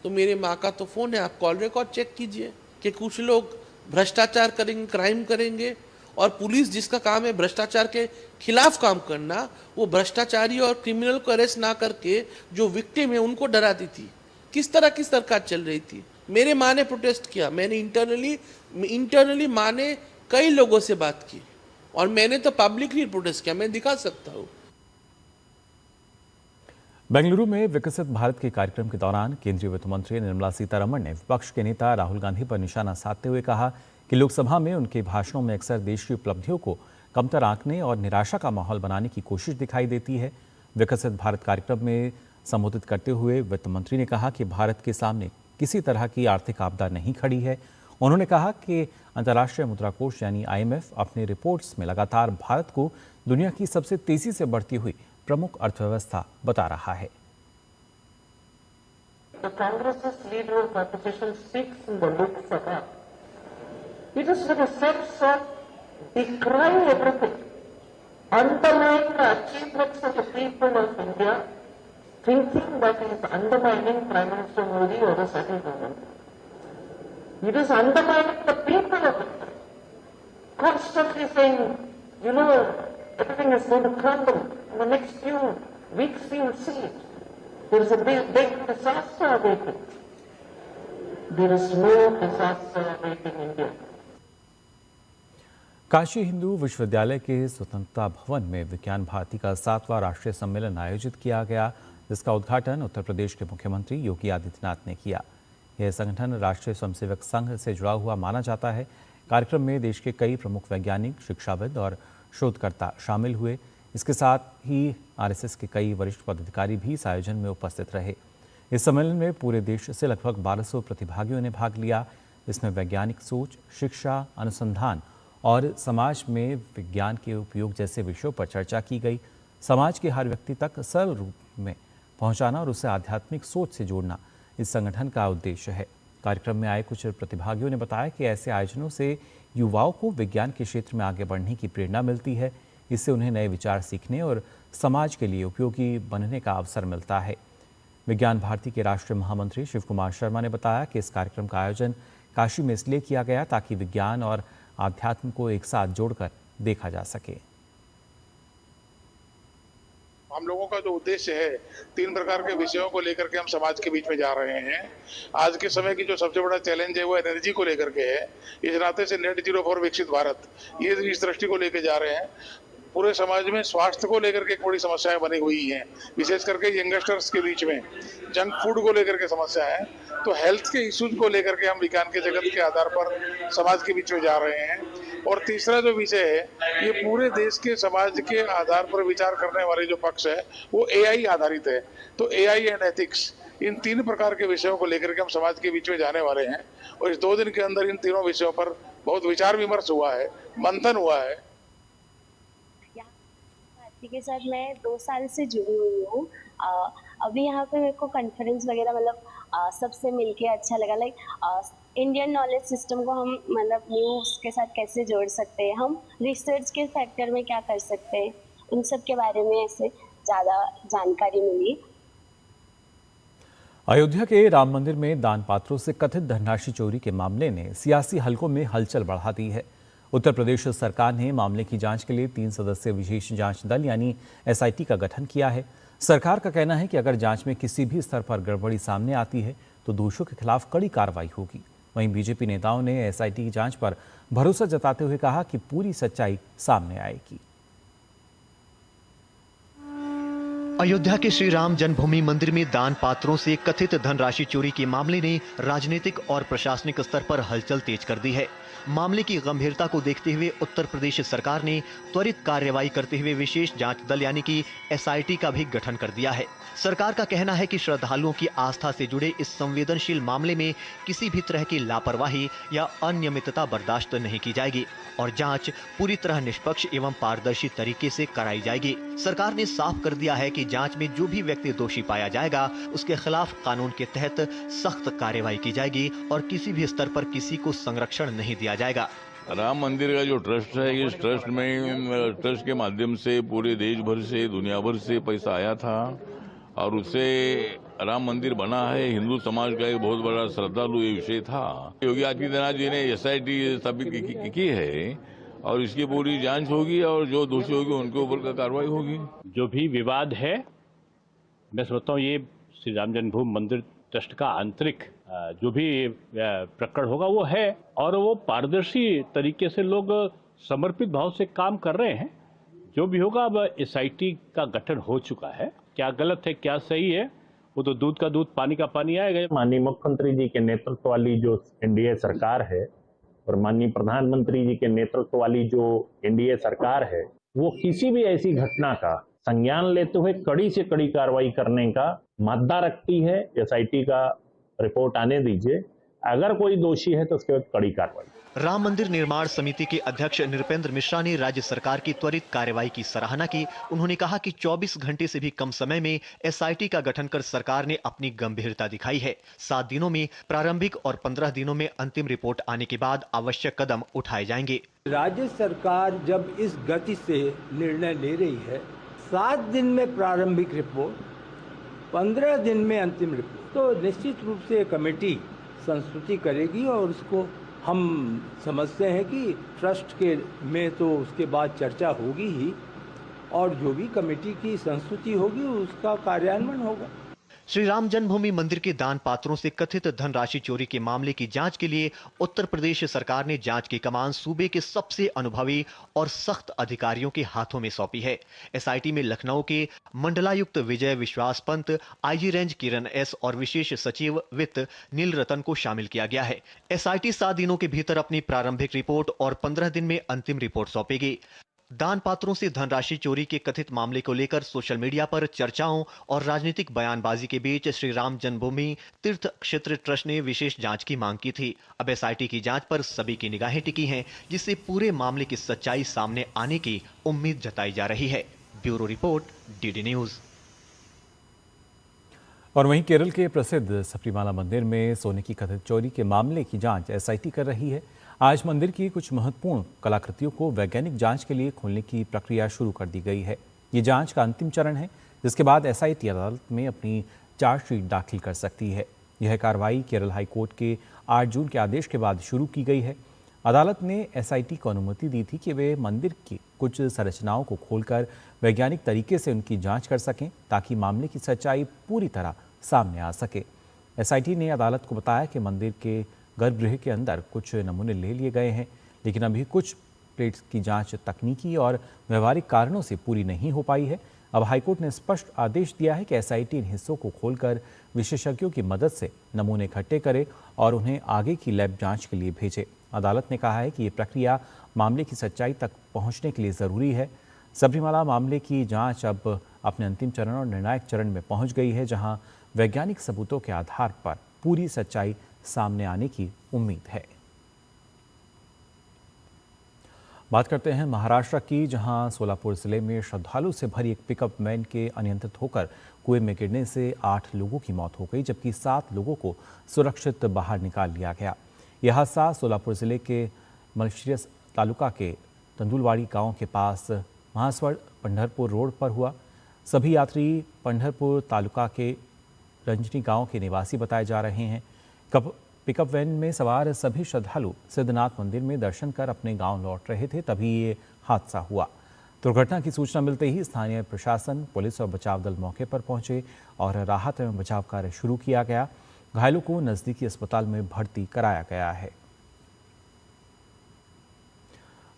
तो मेरे माँ का तो फ़ोन है, आप कॉल रिकॉर्ड चेक कीजिए कि कुछ लोग भ्रष्टाचार करेंगे, क्राइम करेंगे, और पुलिस जिसका काम है भ्रष्टाचार के खिलाफ काम करना, वो भ्रष्टाचारी और क्रिमिनल को अरेस्ट ना करके जो विक्टिम है उनको डराती थी। किस तरह की सरकार चल रही थी। मेरे माँ ने प्रोटेस्ट किया, मैंने इंटरनली माँ ने कई लोगों से बात की, और मैंने तो पब्लिकली प्रोटेस्ट किया, मैं दिखा सकता हूँ। बेंगलुरु में विकसित भारत के कार्यक्रम के दौरान केंद्रीय वित्त मंत्री निर्मला सीतारमण ने विपक्ष के नेता राहुल गांधी पर निशाना साधते हुए कहा कि लोकसभा में उनके भाषणों में अक्सर देश की उपलब्धियों को कमतर आंकने और निराशा का माहौल बनाने की कोशिश दिखाई देती है। विकसित भारत कार्यक्रम में संबोधित करते हुए वित्त मंत्री ने कहा कि भारत के सामने किसी तरह की आर्थिक आपदा नहीं खड़ी है। उन्होंने कहा कि अंतर्राष्ट्रीय मुद्रा कोष यानी IMF अपनी रिपोर्ट्स में लगातार भारत को दुनिया की सबसे तेजी से बढ़ती हुई प्रमुख अर्थव्यवस्था बता रहा है। It is with a sense of decrying everything, undermining the achievements of the people of India, thinking that it is undermining Prime Minister Modi or the central government. It is undermining the people of India, constantly saying, you know, everything is going to crumble in the next few weeks, you will see it. There is a big disaster awaiting. There is no disaster awaiting India. Kashi Hindu विश्वविद्यालय के स्वतंत्रता भवन में विज्ञान भारती का 7वां राष्ट्रीय सम्मेलन आयोजित किया गया, जिसका उद्घाटन उत्तर प्रदेश के मुख्यमंत्री योगी आदित्यनाथ ने किया। यह संगठन राष्ट्रीय स्वयंसेवक संघ से जुड़ा हुआ माना जाता है। कार्यक्रम में देश के कई प्रमुख वैज्ञानिक, शिक्षाविद और शोधकर्ता शामिल हुए। इसके साथ ही आरएसएस के कई वरिष्ठ पदाधिकारी भी इस आयोजन में उपस्थित रहे। इस सम्मेलन में पूरे देश से लगभग 1200 प्रतिभागियों ने भाग लिया। इसमें वैज्ञानिक सोच, शिक्षा, अनुसंधान और समाज में विज्ञान के उपयोग जैसे विषयों पर चर्चा की गई। समाज के हर व्यक्ति तक सरल रूप में पहुंचाना और उसे आध्यात्मिक सोच से जोड़ना इस संगठन का उद्देश्य है। कार्यक्रम में आए कुछ प्रतिभागियों ने बताया कि ऐसे आयोजनों से युवाओं को विज्ञान के क्षेत्र में आगे बढ़ने की प्रेरणा मिलती है। इससे उन्हें नए विचार सीखने और समाज के लिए उपयोगी बनने का अवसर मिलता है। विज्ञान भारती के राष्ट्रीय महामंत्री शिव कुमार शर्मा ने बताया कि इस कार्यक्रम का आयोजन काशी में इसलिए किया गया ताकि विज्ञान और आध्यात्म को एक साथ जोड़कर देखा जा सके। हम लोगों का जो उद्देश्य है, 3 प्रकार के विषयों को लेकर के हम समाज के बीच में जा रहे हैं। आज के समय की जो सबसे बड़ा चैलेंज है वो एनर्जी को लेकर के है। इस नाते से नेट जीरो फॉर विकसित भारत, ये इस दृष्टि को लेकर जा रहे हैं। पूरे समाज में स्वास्थ्य को लेकर के एक बड़ी समस्याएं बनी हुई हैं, विशेष करके यंगस्टर्स के बीच में जंक फूड को लेकर के समस्या है। तो हेल्थ के इश्यूज को लेकर के हम विज्ञान के जगत के आधार पर समाज के बीच में जा रहे हैं। और तीसरा जो विषय है, ये पूरे देश के समाज के आधार पर विचार करने वाले जो पक्ष है वो AI आधारित है। तो AI एंड एथिक्स, इन 3 प्रकार के विषयों को लेकर के हम समाज के बीच में जाने वाले हैं और इस 2 दिन के अंदर इन तीनों विषयों पर बहुत विचार विमर्श हुआ है, मंथन हुआ है। पार्टी के साथ मैं 2 साल से जुड़ी हुई हूँ। अभी यहाँ पे मेरे को कॉन्फ्रेंस वगैरह मतलब सबसे मिलके अच्छा लगा। लाइक इंडियन नॉलेज सिस्टम को हम मतलब न्यूज़ के साथ कैसे जोड़ सकते हैं, हम रिसर्च के फैक्टर में क्या कर सकते हैं, उन सब के बारे में ऐसे ज़्यादा जानकारी मिली। अयोध्या के राम मंदिर में दान पात्रों से कथित धनराशि चोरी के मामले ने सियासी हलकों में हलचल बढ़ा दी है। उत्तर प्रदेश सरकार ने मामले की जांच के लिए 3 सदस्यीय विशेष जांच दल यानी SIT का गठन किया है। सरकार का कहना है कि अगर जांच में किसी भी स्तर पर गड़बड़ी सामने आती है तो दोषियों के खिलाफ कड़ी कार्रवाई होगी। वहीं बीजेपी नेताओं ने SIT की जांच पर भरोसा जताते हुए कहा कि पूरी सच्चाई सामने आएगी। अयोध्या के श्री राम जन्मभूमि मंदिर में दान पात्रों से कथित धनराशि चोरी के मामले ने राजनीतिक और प्रशासनिक स्तर पर हलचल तेज कर दी है। मामले की गंभीरता को देखते हुए उत्तर प्रदेश सरकार ने त्वरित कार्रवाई करते हुए विशेष जांच दल यानी कि SIT का भी गठन कर दिया है। सरकार का कहना है कि श्रद्धालुओं की आस्था से जुड़े इस संवेदनशील मामले में किसी भी तरह की लापरवाही या अनियमितता बर्दाश्त नहीं की जाएगी और जांच पूरी तरह निष्पक्ष एवं पारदर्शी तरीके से कराई जाएगी। सरकार ने साफ कर दिया है कि जांच में जो भी व्यक्ति दोषी पाया जाएगा उसके खिलाफ कानून के तहत सख्त कार्रवाई की जाएगी और किसी भी स्तर पर किसी को संरक्षण नहीं दिया जाएगा। राम मंदिर का जो ट्रस्ट है, इस ट्रस्ट में ट्रस्ट के माध्यम से पूरे देश भर से दुनिया भर से पैसा आया था और उससे राम मंदिर बना है। हिंदू समाज का एक बहुत बड़ा श्रद्धालु ये विषय था। योगी आदित्यनाथ जी ने SIT स्थापित की है और इसकी पूरी जांच होगी और जो दोषी होगी उनके ऊपर कार्रवाई होगी। जो भी विवाद है, मैं समझता हूँ ये श्री राम जन्मभूमि मंदिर ट्रस्ट का आंतरिक जो भी प्रकरण होगा वो है और वो पारदर्शी तरीके से लोग समर्पित भाव से काम कर रहे हैं। जो भी होगा, अब SIT का गठन हो चुका है। क्या गलत है क्या सही है वो तो दूध का दूध पानी का पानी आएगा। माननीय मुख्यमंत्री जी के नेतृत्व वाली जो NDA सरकार है और माननीय प्रधानमंत्री जी के नेतृत्व वाली जो NDA सरकार है वो किसी भी ऐसी घटना का संज्ञान लेते हुए कड़ी से कड़ी कार्रवाई करने का मादा रखती है। SIT का रिपोर्ट आने दीजिए, अगर कोई दोषी है तो उसके बाद कड़ी कार्रवाई। राम मंदिर निर्माण समिति के अध्यक्ष नृपेंद्र मिश्रा ने राज्य सरकार की त्वरित कार्रवाई की सराहना की। उन्होंने कहा कि 24 घंटे से भी कम समय में SIT का गठन कर सरकार ने अपनी गंभीरता दिखाई है। 7 दिनों में प्रारंभिक और 15 दिनों में अंतिम रिपोर्ट आने के बाद आवश्यक कदम उठाए जाएंगे। राज्य सरकार जब इस गति से निर्णय ले रही है, 7 दिन में प्रारंभिक रिपोर्ट, 15 दिन में अंतिम रिपोर्ट, तो निश्चित रूप से कमेटी संस्तुति करेगी और उसको हम समझते हैं कि ट्रस्ट के में तो उसके बाद चर्चा होगी ही और जो भी कमेटी की संस्तुति होगी उसका कार्यान्वयन होगा। श्री राम जन्मभूमि मंदिर के दान पात्रों से कथित धनराशि चोरी के मामले की जांच के लिए उत्तर प्रदेश सरकार ने जांच की कमान सूबे के सबसे अनुभवी और सख्त अधिकारियों के हाथों में सौंपी है। SIT में लखनऊ के मंडलायुक्त विजय विश्वास पंत, IG रेंज किरण S और विशेष सचिव वित्त नील रतन को शामिल किया गया है। SIT 7 दिनों के भीतर अपनी प्रारंभिक रिपोर्ट और 15 दिन में अंतिम रिपोर्ट सौंपेगी। दान पात्रों से धनराशि चोरी के कथित मामले को लेकर सोशल मीडिया पर चर्चाओं और राजनीतिक बयानबाजी के बीच श्री राम जन्मभूमि तीर्थ क्षेत्र ट्रस्ट ने विशेष जांच की मांग की थी। अब SIT की जांच पर सभी की निगाहें टिकी हैं, जिससे पूरे मामले की सच्चाई सामने आने की उम्मीद जताई जा रही है। Bureau report, DD news. और वहीं केरल के प्रसिद्ध सबरीमाला मंदिर में सोने की कथित चोरी के मामले की जांच SIT कर रही है। आज मंदिर की कुछ महत्वपूर्ण कलाकृतियों को वैज्ञानिक जांच के लिए खोलने की प्रक्रिया शुरू कर दी गई है। ये जांच का अंतिम चरण है, जिसके बाद SIT अदालत में अपनी चार्जशीट दाखिल कर सकती है। यह कार्रवाई केरल हाईकोर्ट के 8 जून के आदेश के बाद शुरू की गई है। अदालत ने SIT को अनुमति दी थी कि वे मंदिर की कुछ संरचनाओं को खोलकर वैज्ञानिक तरीके से उनकी जाँच कर सकें, ताकि मामले की सच्चाई पूरी तरह सामने आ सके। SIT ने अदालत को बताया कि मंदिर के गर्भगृह के अंदर कुछ नमूने ले लिए गए हैं, लेकिन अभी कुछ प्लेट्स की जांच तकनीकी और व्यवहारिक कारणों से पूरी नहीं हो पाई है। अब हाईकोर्ट ने स्पष्ट आदेश दिया है कि SIT इन हिस्सों को खोलकर विशेषज्ञों की मदद से नमूने इकट्ठे करे और उन्हें आगे की लैब जांच के लिए भेजे। अदालत ने कहा है कि ये प्रक्रिया मामले की सच्चाई तक पहुँचने के लिए ज़रूरी है। सबरीमाला मामले की जाँच अब अपने अंतिम चरण और निर्णायक चरण में पहुँच गई है, जहाँ वैज्ञानिक सबूतों के आधार पर पूरी सच्चाई सामने आने की उम्मीद है। बात करते हैं महाराष्ट्र की, जहां सोलापुर जिले में श्रद्धालु से भरी एक पिकअप वैन के अनियंत्रित होकर कुएं में गिरने से 8 लोगों की मौत हो गई, जबकि 7 लोगों को सुरक्षित बाहर निकाल लिया गया। यह हादसा सोलापुर जिले के मलश्रियस तालुका के तंदुलवाड़ी गांव के पास महासवड़ पंढरपुर रोड पर हुआ। सभी यात्री पंढरपुर तालुका के रंजनी गांव के निवासी बताए जा रहे हैं। पिकअप वैन में सवार सभी श्रद्धालु सिद्धनाथ मंदिर में दर्शन कर अपने गांव लौट रहे थे, तभी ये हादसा हुआ। दुर्घटना की सूचना मिलते ही स्थानीय प्रशासन, पुलिस और बचाव दल मौके पर पहुंचे और राहत एवं बचाव कार्य शुरू किया गया। घायलों को नजदीकी अस्पताल में भर्ती कराया गया है।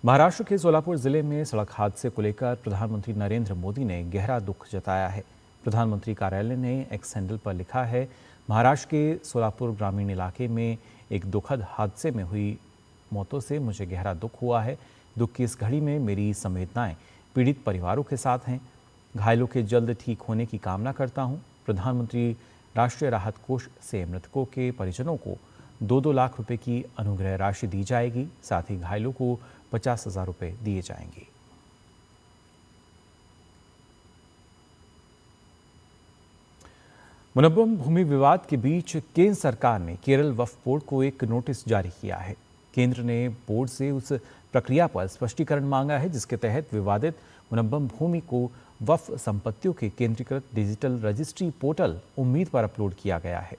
महाराष्ट्र के सोलापुर जिले में सड़क हादसे को लेकर प्रधानमंत्री नरेंद्र मोदी ने गहरा दुख जताया है। प्रधानमंत्री कार्यालय ने एक्स हैंडल पर लिखा है, महाराष्ट्र के सोलापुर ग्रामीण इलाके में एक दुखद हादसे में हुई मौतों से मुझे गहरा दुख हुआ है। दुख की इस घड़ी में मेरी संवेदनाएं पीड़ित परिवारों के साथ हैं। घायलों के जल्द ठीक होने की कामना करता हूं। प्रधानमंत्री राष्ट्रीय राहत कोष से मृतकों के परिजनों को 2-2 लाख रुपए की अनुग्रह राशि दी जाएगी। साथ ही घायलों को 50,000 रुपए दिए जाएंगे। मुनव्वम भूमि विवाद के बीच केंद्र सरकार ने केरल वक्फ बोर्ड को एक नोटिस जारी किया है। केंद्र ने बोर्ड से उस प्रक्रिया पर स्पष्टीकरण मांगा है जिसके तहत विवादित मुनव्वम भूमि को वक्फ संपत्तियों के केंद्रीकृत डिजिटल रजिस्ट्री पोर्टल उम्मीद पर अपलोड किया गया है।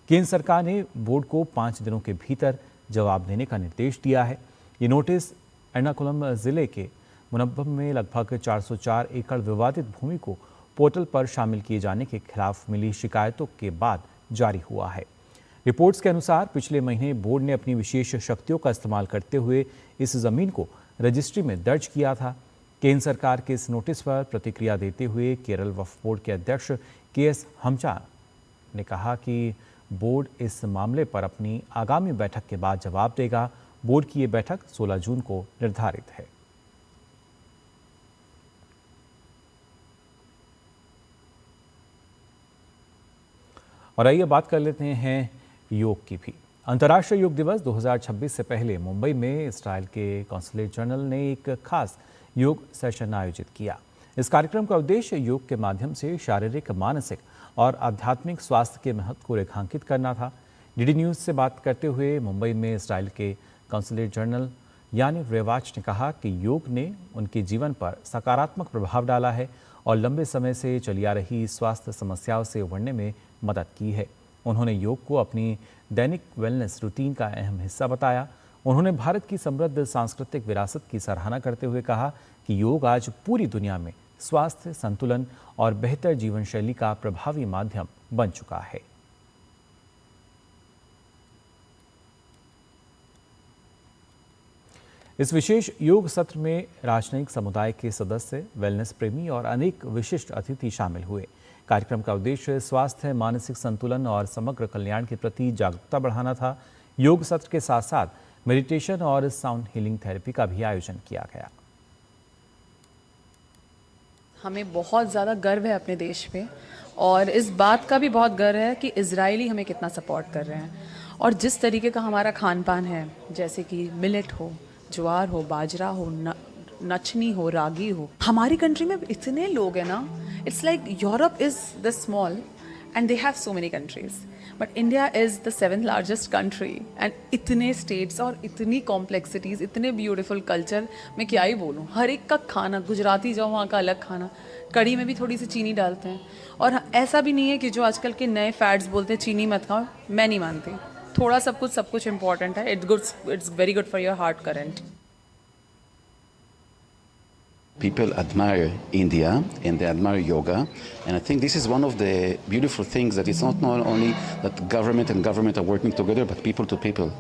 केंद्र सरकार ने बोर्ड को 5 दिनों के भीतर जवाब देने का निर्देश दिया है। ये नोटिस एर्नाकुलम जिले के मुनव्वम में लगभग 404 एकड़ विवादित भूमि को पोर्टल पर शामिल किए जाने के खिलाफ मिली शिकायतों के बाद जारी हुआ है। रिपोर्ट्स के अनुसार पिछले महीने बोर्ड ने अपनी विशेष शक्तियों का इस्तेमाल करते हुए इस जमीन को रजिस्ट्री में दर्ज किया था। केंद्र सरकार के इस नोटिस पर प्रतिक्रिया देते हुए केरल वक्फ बोर्ड के अध्यक्ष KS हमचा ने कहा कि बोर्ड इस मामले पर अपनी आगामी बैठक के बाद जवाब देगा। बोर्ड की ये बैठक 16 जून को निर्धारित है। और आइए बात कर लेते हैं योग की भी। अंतर्राष्ट्रीय योग दिवस 2026 से पहले मुंबई में इजरायल के कॉन्सुलेट जनरल ने एक खास योग सेशन आयोजित किया। इस कार्यक्रम का उद्देश्य योग के माध्यम से शारीरिक, मानसिक और आध्यात्मिक स्वास्थ्य के महत्व को रेखांकित करना था। डीडी न्यूज़ से बात करते हुए मुंबई में इजरायल के कॉन्सुलेट जनरल यानी रेवाच ने कहा कि योग ने उनके जीवन पर सकारात्मक प्रभाव डाला है और लंबे समय से चली आ रही स्वास्थ्य समस्याओं से उबरने में मदद की है। उन्होंने योग को अपनी दैनिक वेलनेस रूटीन का अहम हिस्सा बताया। उन्होंने भारत की समृद्ध सांस्कृतिक विरासत की सराहना करते हुए कहा कि योग आज पूरी दुनिया में स्वास्थ्य, संतुलन और बेहतर जीवन शैली का प्रभावी माध्यम बन चुका है। इस विशेष योग सत्र में राजनयिक समुदाय के सदस्य, वेलनेस प्रेमी और अनेक विशिष्ट अतिथि शामिल हुए। कार्यक्रम का उद्देश्य स्वास्थ्य, मानसिक संतुलन और समग्र कल्याण के प्रति जागरूकता बढ़ाना था। योग सत्र के साथ साथ मेडिटेशन और साउंड हीलिंग थेरेपी का भी आयोजन किया गया। हमें बहुत ज़्यादा गर्व है अपने देश पे और इस बात का भी बहुत गर्व है कि इजरायली हमें कितना सपोर्ट कर रहे हैं और जिस तरीके का हमारा खान पान है, जैसे कि मिलेट हो, ज्वार हो, बाजरा हो, नचनी हो, रागी हो। हमारी कंट्री में इतने लोग हैं ना, it's like Europe is the small and they have so many countries, but India is the 7th largest country and इतने स्टेट्स और इतनी कॉम्प्लेक्सिटीज़, इतने ब्यूटीफुल कल्चर, मैं क्या ही बोलूँ। हर एक का खाना, गुजराती जाओ वहाँ का अलग खाना, कड़ी में भी थोड़ी सी चीनी डालते हैं। और ऐसा भी नहीं है कि जो आजकल के नए फैट्स बोलते हैं चीनी मत खाओ, मैं नहीं मानती। थोड़ा सब कुछ इम्पॉर्टेंट है। It's very good for your heart current. People admire India and they admire yoga, and I think this is one of the beautiful things that it's not only that government and government are working together, but people to people,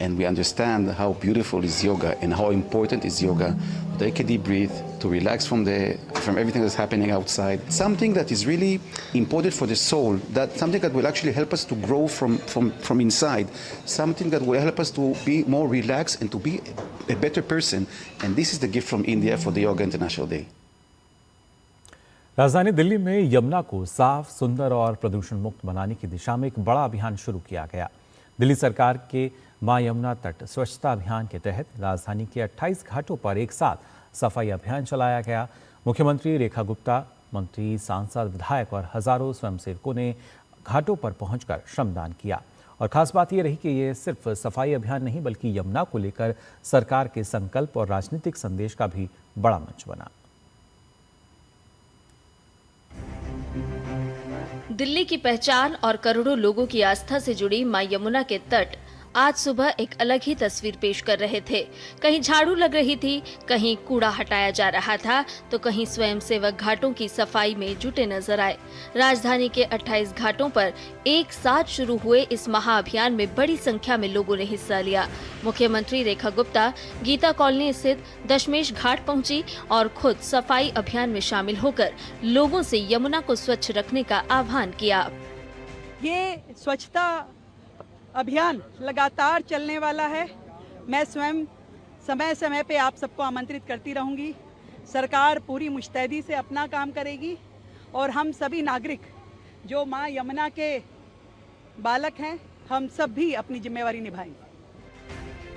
and we understand how beautiful is yoga and how important is yoga. To take a deep breath, to relax from everything that's happening outside. Something that is really important for the soul. That something that will actually help us to grow from inside. Something that will help us to be more relaxed and to be a better person. And this is the gift from India for the Yoga International Day. राजधानी दिल्ली में यमुना को साफ, सुंदर और प्रदूषण मुक्त बनाने की दिशा में एक बड़ा अभियान शुरू किया गया। दिल्ली सरकार के मां यमुना तट स्वच्छता अभियान के तहत राजधानी के 28 घाटों पर एक साथ सफाई अभियान चलाया गया। मुख्यमंत्री रेखा गुप्ता, मंत्री, सांसद, विधायक और हजारों स्वयंसेवकों ने घाटों पर पहुंचकर श्रमदान किया। और खास बात यह रही कि ये सिर्फ सफाई अभियान नहीं बल्कि यमुना को लेकर सरकार के संकल्प और राजनीतिक संदेश का भी बड़ा मंच बना। दिल्ली की पहचान और करोड़ों लोगों की आस्था से जुड़ी मां यमुना के तट आज सुबह एक अलग ही तस्वीर पेश कर रहे थे। कहीं झाड़ू लग रही थी, कहीं कूड़ा हटाया जा रहा था, तो कहीं स्वयंसेवक घाटों की सफाई में जुटे नजर आए। राजधानी के 28 घाटों पर एक साथ शुरू हुए इस महाअभियान में बड़ी संख्या में लोगों ने हिस्सा लिया। मुख्यमंत्री रेखा गुप्ता गीता कॉलोनी स्थित दशमेश घाट पहुंची और खुद सफाई अभियान में शामिल होकर लोगों से यमुना को स्वच्छ रखने का आह्वान किया। ये स्वच्छता अभियान लगातार चलने वाला है। मैं स्वयं समय समय पे आप सबको आमंत्रित करती रहूंगी। सरकार पूरी मुस्तैदी से अपना काम करेगी और हम सभी नागरिक जो मां यमुना के बालक हैं, हम सब भी अपनी जिम्मेवारी निभाएंगे।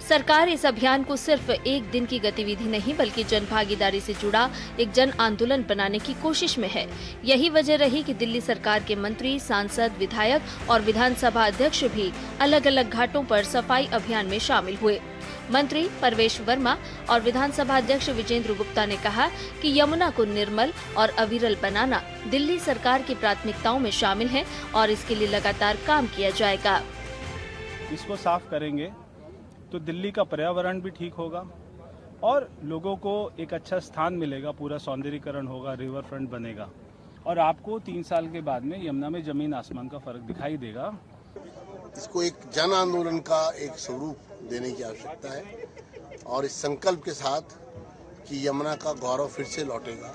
सरकार इस अभियान को सिर्फ एक दिन की गतिविधि नहीं बल्कि जन भागीदारी से जुड़ा एक जन आंदोलन बनाने की कोशिश में है। यही वजह रही कि दिल्ली सरकार के मंत्री, सांसद, विधायक और विधानसभा अध्यक्ष भी अलग अलग घाटों पर सफाई अभियान में शामिल हुए। मंत्री परवेश वर्मा और विधानसभा अध्यक्ष विजेंद्र गुप्ता ने कहा कि यमुना को निर्मल और अविरल बनाना दिल्ली सरकार की प्राथमिकताओं में शामिल है और इसके लिए लगातार काम किया जाएगा। इसको साफ करेंगे तो दिल्ली का पर्यावरण भी ठीक होगा और लोगों को एक अच्छा स्थान मिलेगा, पूरा सौंदर्यीकरण होगा, रिवर फ्रंट बनेगा और आपको 3 साल के बाद में यमुना में जमीन आसमान का फर्क दिखाई देगा। इसको एक जन आंदोलन का एक स्वरूप देने की आवश्यकता है और इस संकल्प के साथ कि यमुना का गौरव फिर से लौटेगा।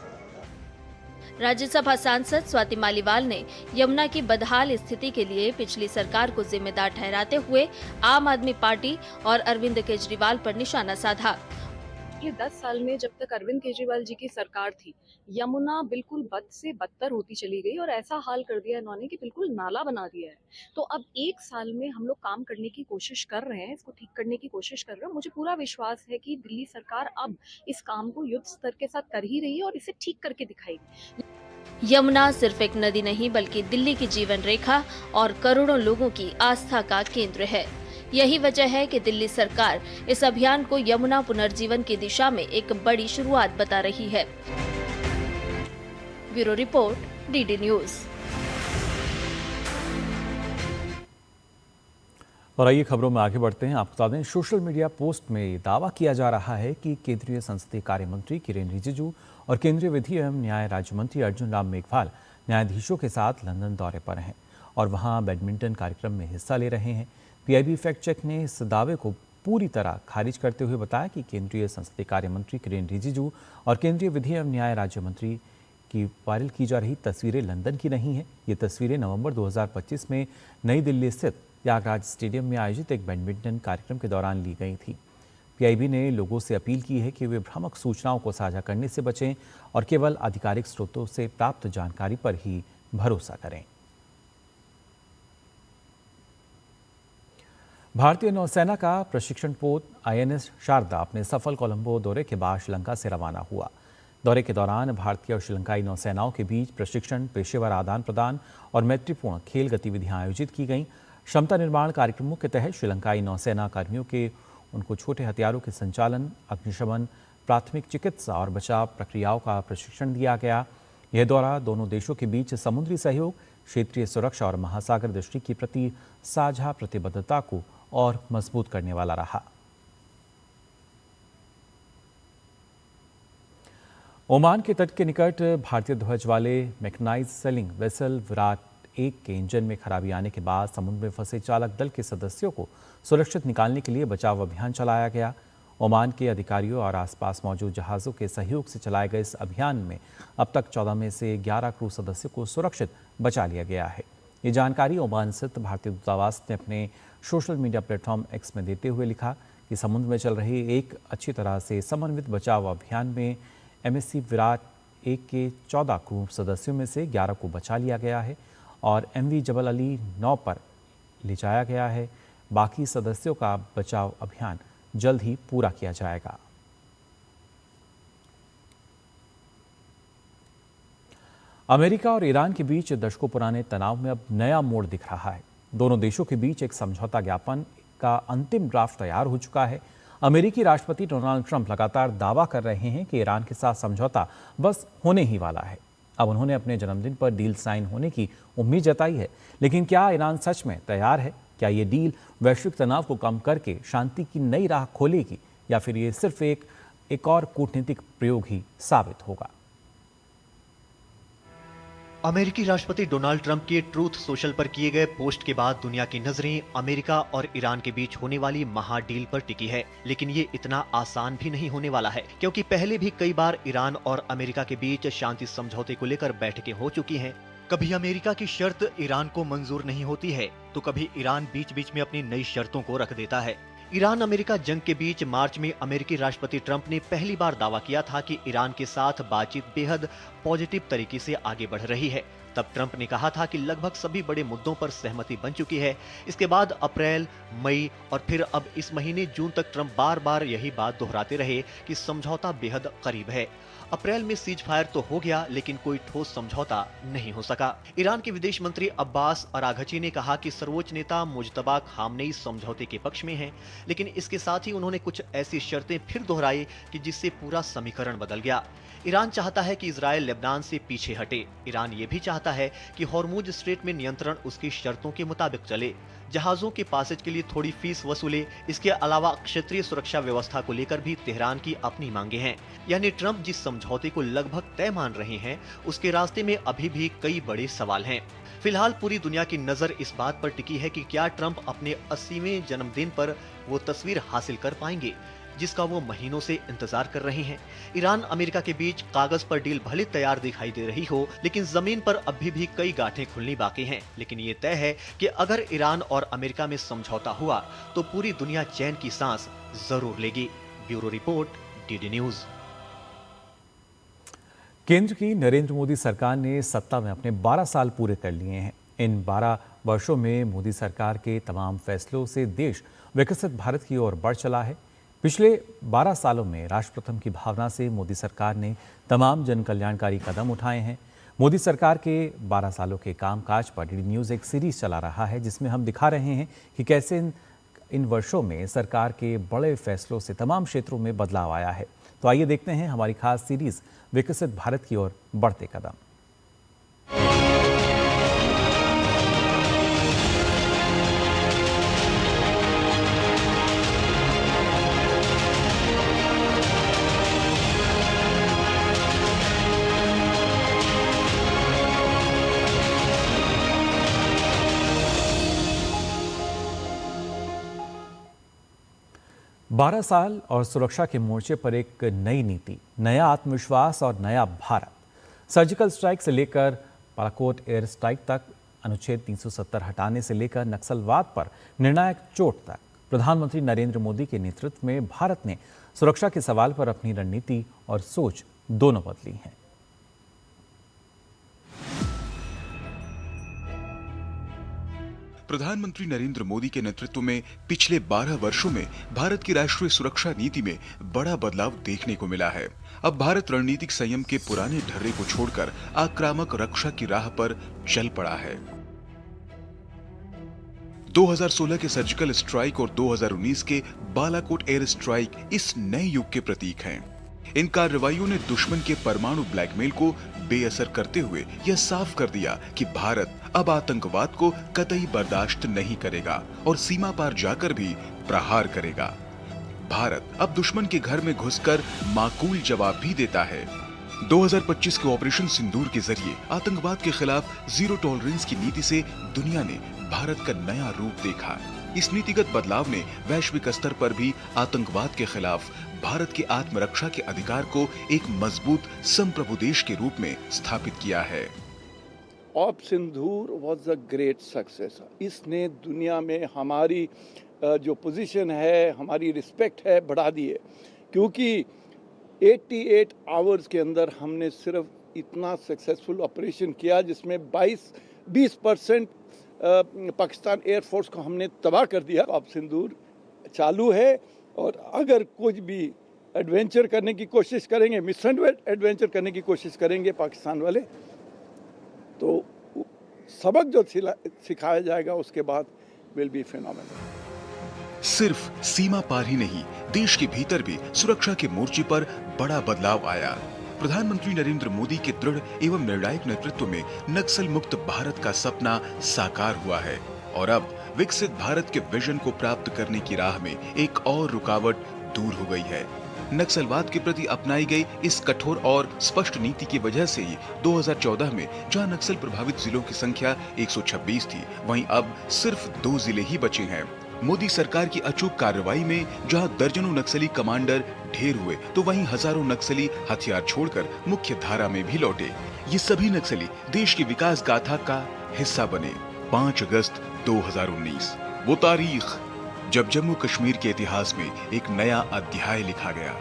राज्यसभा सांसद स्वाति मालीवाल ने यमुना की बदहाल स्थिति के लिए पिछली सरकार को जिम्मेदार ठहराते हुए आम आदमी पार्टी और अरविंद केजरीवाल पर निशाना साधा। पिछले 10 साल में जब तक अरविंद केजरीवाल जी की सरकार थी, यमुना बिल्कुल बद से बदतर होती चली गई और ऐसा हाल कर दिया इन्होंने कि बिल्कुल नाला बना दिया है। तो अब 1 साल में हम लोग काम करने की कोशिश कर रहे हैं, इसको ठीक करने की कोशिश कर रहे हैं। मुझे पूरा विश्वास है कि दिल्ली सरकार अब इस काम को युद्ध स्तर के साथ कर ही रही है और इसे ठीक करके दिखाएगी। यमुना सिर्फ एक नदी नहीं बल्कि दिल्ली की जीवन रेखा और करोड़ों लोगों की आस्था का केंद्र है। यही वजह है कि दिल्ली सरकार इस अभियान को यमुना पुनर्जीवन की दिशा में एक बड़ी शुरुआत बता रही है। Bureau report, DD news. और आइए खबरों में आगे बढ़ते हैं। आपको बता दें, सोशल मीडिया पोस्ट में दावा किया जा रहा है कि केंद्रीय संसदीय कार्य मंत्री किरेन रिजिजू और केंद्रीय विधि एवं न्याय राज्य मंत्री अर्जुन राम मेघवाल न्यायाधीशों के साथ लंदन दौरे पर हैं और वहां बैडमिंटन कार्यक्रम में हिस्सा ले रहे हैं। पीआईबी फैक्ट चेक ने इस दावे को पूरी तरह खारिज करते हुए बताया कि केंद्रीय संसदीय कार्य मंत्री किरेन रिजिजू और केंद्रीय विधि एवं न्याय राज्य मंत्री की वायरल की जा रही तस्वीरें लंदन की नहीं हैं। ये तस्वीरें नवंबर 2025 में नई दिल्ली स्थित त्यागराज स्टेडियम में आयोजित एक बैडमिंटन कार्यक्रम के दौरान ली गई थी। पीआईबी ने लोगों से अपील की है कि वे भ्रामक सूचनाओं को साझा करने से बचें और केवल आधिकारिक स्रोतों से प्राप्त जानकारी पर ही भरोसा करें। भारतीय नौसेना का प्रशिक्षण पोत आईएनएस शारदा अपने सफल कोलंबो दौरे के बाद श्रीलंका से रवाना हुआ। दौरे के दौरान भारतीय और श्रीलंकाई नौसेनाओं के बीच प्रशिक्षण, पेशेवर आदान प्रदान और मैत्रीपूर्ण खेल गतिविधियां आयोजित की गईं। क्षमता निर्माण कार्यक्रमों के तहत श्रीलंकाई नौसेना कर्मियों के उनको छोटे हथियारों के संचालन, अग्निशमन, प्राथमिक चिकित्सा और बचाव प्रक्रियाओं का प्रशिक्षण दिया गया। यह दौरा दोनों देशों के बीच समुद्री सहयोग, क्षेत्रीय सुरक्षा और महासागर दृष्टि के प्रति साझा प्रतिबद्धता को और मजबूत करने वाला रहा। ओमान के तट के निकट भारतीय ध्वज वाले मैकेनाइज्ड सेलिंग वेसल विराट 1 के इंजन में खराबी आने के बाद समुद्र में फंसे चालक दल के सदस्यों को सुरक्षित निकालने के लिए बचाव अभियान चलाया गया। ओमान के अधिकारियों और आसपास मौजूद जहाज़ों के सहयोग से चलाए गए इस अभियान में अब तक 14 में से 11 क्रू सदस्यों को सुरक्षित बचा लिया गया है। ये जानकारी ओमान स्थित भारतीय दूतावास ने अपने सोशल मीडिया प्लेटफॉर्म एक्स में देते हुए लिखा कि समुद्र में चल रहे एक अच्छी तरह से समन्वित बचाव अभियान में MSC विराट 1 के 14 क्रू सदस्यों में से 11 को बचा लिया गया है और MV जबल अली 9 पर ले जाया गया है। बाकी सदस्यों का बचाव अभियान जल्द ही पूरा किया जाएगा। अमेरिका और ईरान के बीच दशकों पुराने तनाव में अब नया मोड़ दिख रहा है। दोनों देशों के बीच एक समझौता ज्ञापन का अंतिम ड्राफ्ट तैयार हो चुका है। अमेरिकी राष्ट्रपति डोनाल्ड ट्रंप लगातार दावा कर रहे हैं कि ईरान के साथ समझौता बस होने ही वाला है। अब उन्होंने अपने जन्मदिन पर डील साइन होने की उम्मीद जताई है, लेकिन क्या ईरान सच में तैयार है? क्या ये डील वैश्विक तनाव को कम करके शांति की नई राह खोलेगी या फिर ये सिर्फ एक और कूटनीतिक प्रयोग ही साबित होगा? अमेरिकी राष्ट्रपति डोनाल्ड ट्रंप के ट्रूथ सोशल पर किए गए पोस्ट के बाद दुनिया की नजरें अमेरिका और ईरान के बीच होने वाली महा डील पर टिकी है। लेकिन ये इतना आसान भी नहीं होने वाला है, क्योंकि पहले भी कई बार ईरान और अमेरिका के बीच शांति समझौते को लेकर बैठकें हो चुकी हैं। कभी अमेरिका की शर्त ईरान को मंजूर नहीं होती है, तो कभी ईरान बीच बीच में अपनी नई शर्तों को रख देता है। ईरान अमेरिका जंग के बीच मार्च में अमेरिकी राष्ट्रपति ट्रंप ने पहली बार दावा किया था कि ईरान के साथ बातचीत बेहद पॉजिटिव तरीके से आगे बढ़ रही है। तब ट्रंप ने कहा था कि लगभग सभी बड़े मुद्दों पर सहमति बन चुकी है। इसके बाद अप्रैल, मई और फिर अब इस महीने जून तक ट्रंप बार बार यही बात दोहराते रहे कि समझौता बेहद करीब है। अप्रैल में सीज फायर तो हो गया, लेकिन कोई ठोस समझौता नहीं हो सका। ईरान के विदेश मंत्री अब्बास अराघची ने कहा कि सर्वोच्च नेता मुज्तबा खामनेई समझौते के पक्ष में हैं, लेकिन इसके साथ ही उन्होंने कुछ ऐसी शर्तें फिर दोहराई कि जिससे पूरा समीकरण बदल गया। ईरान चाहता है कि इजराइल लेबनान से पीछे हटे। ईरान ये भी चाहता है कि हॉर्मुज स्ट्रेट में नियंत्रण उसकी शर्तों के मुताबिक चले, जहाजों के पासेज के लिए थोड़ी फीस वसूले। इसके अलावा क्षेत्रीय सुरक्षा व्यवस्था को लेकर भी तेहरान की अपनी मांगे हैं। यानी ट्रंप जिस समझौते को लगभग तय मान रहे हैं, उसके रास्ते में अभी भी कई बड़े सवाल हैं। फिलहाल पूरी दुनिया की नजर इस बात पर टिकी है कि क्या ट्रंप अपने 80वें जन्मदिन पर वो तस्वीर हासिल कर पाएंगे जिसका वो महीनों से इंतजार कर रहे हैं। ईरान अमेरिका के बीच कागज पर डील भले तैयार दिखाई दे रही हो, लेकिन जमीन पर अभी भी कई गांठें खुलनी बाकी हैं। लेकिन ये तय है कि अगर ईरान और अमेरिका में समझौता हुआ तो पूरी दुनिया चैन की सांस जरूर लेगी। Bureau report, DD news. केंद्र की नरेंद्र मोदी सरकार ने सत्ता में अपने 12 साल पूरे कर लिए हैं। इन 12 वर्षों में मोदी सरकार के तमाम फैसलों से देश विकसित भारत की ओर बढ़ चला है। पिछले 12 सालों में राष्ट्र प्रथम की भावना से मोदी सरकार ने तमाम जन कल्याणकारी कदम उठाए हैं। मोदी सरकार के 12 सालों के कामकाज पर डीडी न्यूज़ एक सीरीज चला रहा है, जिसमें हम दिखा रहे हैं कि कैसे इन वर्षों में सरकार के बड़े फैसलों से तमाम क्षेत्रों में बदलाव आया है। तो आइए देखते हैं हमारी खास सीरीज विकसित भारत की ओर बढ़ते कदम। बारह साल और सुरक्षा के मोर्चे पर एक नई नीति, नया आत्मविश्वास और नया भारत। सर्जिकल स्ट्राइक से लेकर बालाकोट एयर स्ट्राइक तक, अनुच्छेद 370 हटाने से लेकर नक्सलवाद पर निर्णायक चोट तक, प्रधानमंत्री नरेंद्र मोदी के नेतृत्व में भारत ने सुरक्षा के सवाल पर अपनी रणनीति और सोच दोनों बदली हैं। प्रधानमंत्री नरेंद्र मोदी के नेतृत्व में पिछले 12 वर्षों में भारत की राष्ट्रीय सुरक्षा नीति में बड़ा बदलाव देखने को मिला है। अब भारत रणनीतिक संयम के पुराने ढर्रे को छोड़कर आक्रामक रक्षा की राह पर चल पड़ा है। 2016 के सर्जिकल स्ट्राइक और 2019 के बालाकोट एयर स्ट्राइक इस नए युग के प्रतीक हैं। इन कार्रवाइयों ने दुश्मन के परमाणु ब्लैकमेल को बेअसर करते हुए यह साफ कर दिया कि भारत अब आतंकवाद को कतई बर्दाश्त नहीं करेगा और सीमा पार जाकर भी प्रहार करेगा। भारत अब दुश्मन के घर में घुसकर माकूल जवाब भी देता है। 2025 के ऑपरेशन सिंदूर के जरिए आतंकवाद के खिलाफ जीरो टॉलरेंस की नीति से दुनिया ने भारत का नया रूप देखा। इस नीतिगत बदलाव ने वैश्विक स्तर पर भी आतंकवाद के खिलाफ भारत की आत्मरक्षा के अधिकार को एक मजबूत संप्रभु देश के रूप में स्थापित किया है। Op Sindoor was a great success. इसने दुनिया में हमारी जो पोजीशन है, हमारी रिस्पेक्ट है, बढ़ा दी है। क्योंकि 88 आवर्स के अंदर हमने सिर्फ इतना सक्सेसफुल ऑपरेशन किया जिसमें 20% पाकिस्तान एयरफोर्स को हमने तबाह कर दिया। अब सिंदूर चालू है और अगर कुछ भी एडवेंचर करने की कोशिश करेंगे, मिस एडवेंचर करने की कोशिश करेंगे पाकिस्तान वाले, तो सबक जो सिखाया जाएगा उसके बाद विल बी फिनोमेनल। सिर्फ सीमा पार ही नहीं, देश के भीतर भी सुरक्षा के मोर्चे पर बड़ा बदलाव आया। प्रधानमंत्री नरेंद्र मोदी के दृढ़ एवं निर्णायक नेतृत्व में नक्सल मुक्त भारत का सपना साकार हुआ है और अब विकसित भारत के विजन को प्राप्त करने की राह में एक और रुकावट दूर हो गई है। नक्सलवाद के प्रति अपनाई गई इस कठोर और स्पष्ट नीति की वजह से ही 2014 में जहां नक्सल प्रभावित जिलों की संख्या 126 थी, वहीं अब सिर्फ 2 जिले ही बचे हैं। मोदी सरकार की अचूक कार्रवाई में जहां दर्जनों नक्सली कमांडर ढेर हुए, तो वहीं हजारों नक्सली हथियार छोड़कर मुख्य धारा में भी लौटे। ये सभी नक्सली देश की विकास गाथा का हिस्सा बने। 5 अगस्त 2019 वो तारीख जब जम्मू कश्मीर के इतिहास में एक नया अध्याय लिखा गया।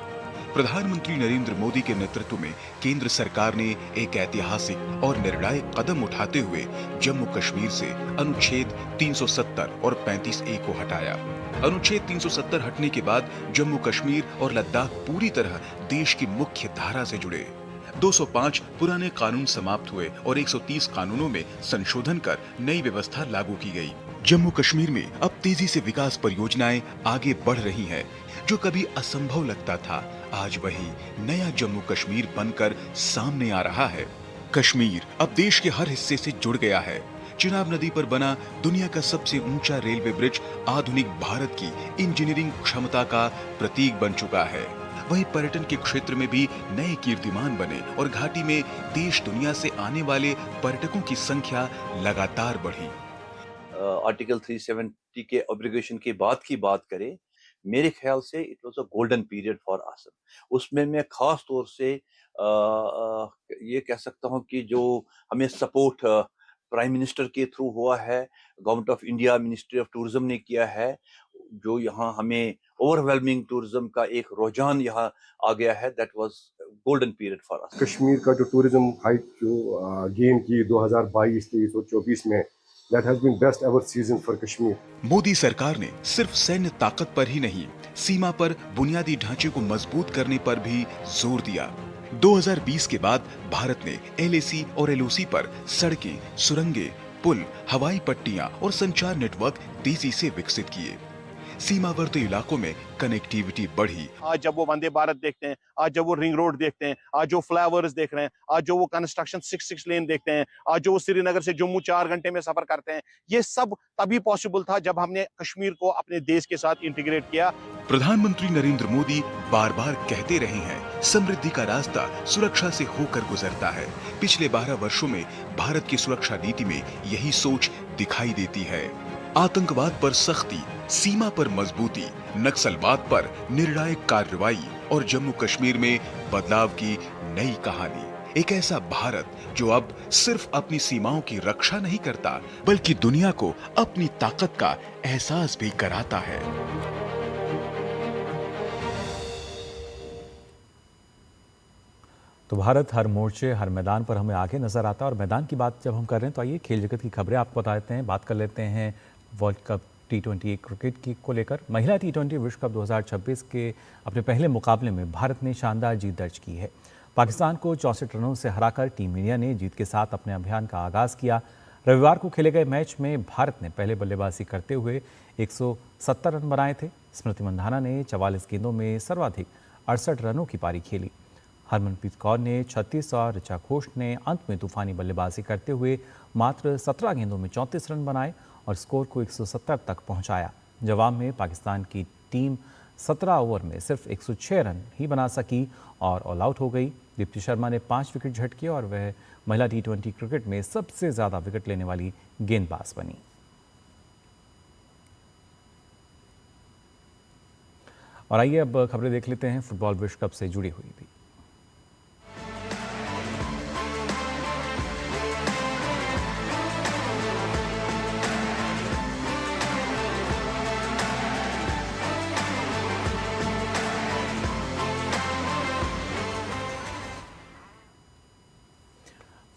प्रधानमंत्री नरेंद्र मोदी के नेतृत्व में केंद्र सरकार ने एक ऐतिहासिक और निर्णायक कदम उठाते हुए जम्मू कश्मीर से अनुच्छेद 370 और 35A को हटाया। अनुच्छेद 370 हटने के बाद जम्मू कश्मीर और लद्दाख पूरी तरह देश की मुख्य धारा से जुड़े। 205 पुराने कानून समाप्त हुए और 130 कानूनों में संशोधन कर नई व्यवस्था लागू की गई। जम्मू कश्मीर में अब तेजी से विकास परियोजनाएं आगे बढ़ रही हैं। जो कभी असंभव लगता था, आज वही नया जम्मू कश्मीर बनकर सामने आ रहा है। कश्मीर अब देश के हर हिस्से से जुड़ गया है। चिनाब नदी पर बना दुनिया का सबसे ऊंचा रेलवे ब्रिज आधुनिक भारत की इंजीनियरिंग क्षमता का प्रतीक बन चुका है। वहीं पर्यटन के क्षेत्र में भी नए कीर्तिमान बने और घाटी में देश दुनिया से आने वाले पर्यटकों की संख्या लगातार बढ़ी। आर्टिकल 370 के ऑब्लिगेशन की बात करें, मेरे ख्याल से it was a golden period for us. उसमें मैं खास तौर से ये कह सकता हूं कि जो हमें सपोर्ट प्राइम मिनिस्टर के थ्रू हुआ है, government of India, ministry of tourism ने किया है, जो यहाँ हमें ओवरवेलमिंग टूरिज्म का एक रुझान यहाँ आ गया है, that was golden period for us. Kashmir का जो टूरिज्म हाइट जो गेन की 2022, 23 और 24 में, that has been best ever season for Kashmir. Modi सरकार ने सिर्फ सैन्य ताकत पर ही नहीं, सीमा पर बुनियादी ढांचे को मजबूत करने पर भी जोर दिया। 2020 के बाद भारत ने LAC और LOC पर सड़कें, सुरंगें, पुल, हवाई पट्टियां और संचार नेटवर्क तेजी से विकसित किए। सीमावर्ती इलाकों में कनेक्टिविटी बढ़ी। आज जब वो वंदे भारत देखते हैं, आज जब वो रिंग रोड देखते हैं, आज जो फ्लाईओवर्स देख रहे हैं, आज जो वो कंस्ट्रक्शन 6 लेन देखते हैं, आज जो वो श्रीनगर से जम्मू 4 घंटे में सफर करते हैं, ये सब तभी पॉसिबल था जब हमने कश्मीर को अपने देश के साथ इंटीग्रेट किया। प्रधानमंत्री नरेंद्र मोदी बार बार कहते रहे हैं, समृद्धि का रास्ता सुरक्षा से होकर गुजरता है। पिछले 12 वर्षों में भारत की सुरक्षा नीति में यही सोच दिखाई देती है। आतंकवाद पर सख्ती, सीमा पर मजबूती, नक्सलवाद पर निर्णायक कार्रवाई और जम्मू कश्मीर में बदलाव की नई कहानी। एक ऐसा भारत जो अब सिर्फ अपनी सीमाओं की रक्षा नहीं करता, बल्कि दुनिया को अपनी ताकत का एहसास भी कराता है। तो भारत हर मोर्चे, हर मैदान पर हमें आगे नजर आता है। और मैदान की बात जब हम कर रहे हैं तो आइए खेल जगत की खबरें आपको बता देते हैं। बात कर लेते हैं वर्ल्ड कप T20 क्रिकेट की को लेकर। महिला T20 विश्व कप 2026 के अपने पहले मुकाबले में भारत ने शानदार जीत दर्ज की है। पाकिस्तान को 64 रनों से हराकर टीम इंडिया ने जीत के साथ अपने अभियान का आगाज किया। रविवार को खेले गए मैच में भारत ने पहले बल्लेबाजी करते हुए 170 रन बनाए थे। स्मृति मंधाना ने 44 गेंदों में सर्वाधिक 68 रनों की पारी खेली। हरमनप्रीत कौर ने 36 और ऋचा घोष ने अंत में तूफानी बल्लेबाजी करते हुए मात्र 17 गेंदों में 34 रन बनाए और स्कोर को 170 तक पहुंचाया। जवाब में पाकिस्तान की टीम 17 ओवर में सिर्फ 106 रन ही बना सकी और ऑल आउट हो गई। दीप्ति शर्मा ने 5 विकेट झटके और वह महिला T20 क्रिकेट में सबसे ज्यादा विकेट लेने वाली गेंदबाज बनी। और आइए अब खबरें देख लेते हैं फुटबॉल विश्व कप से जुड़ी हुई भी।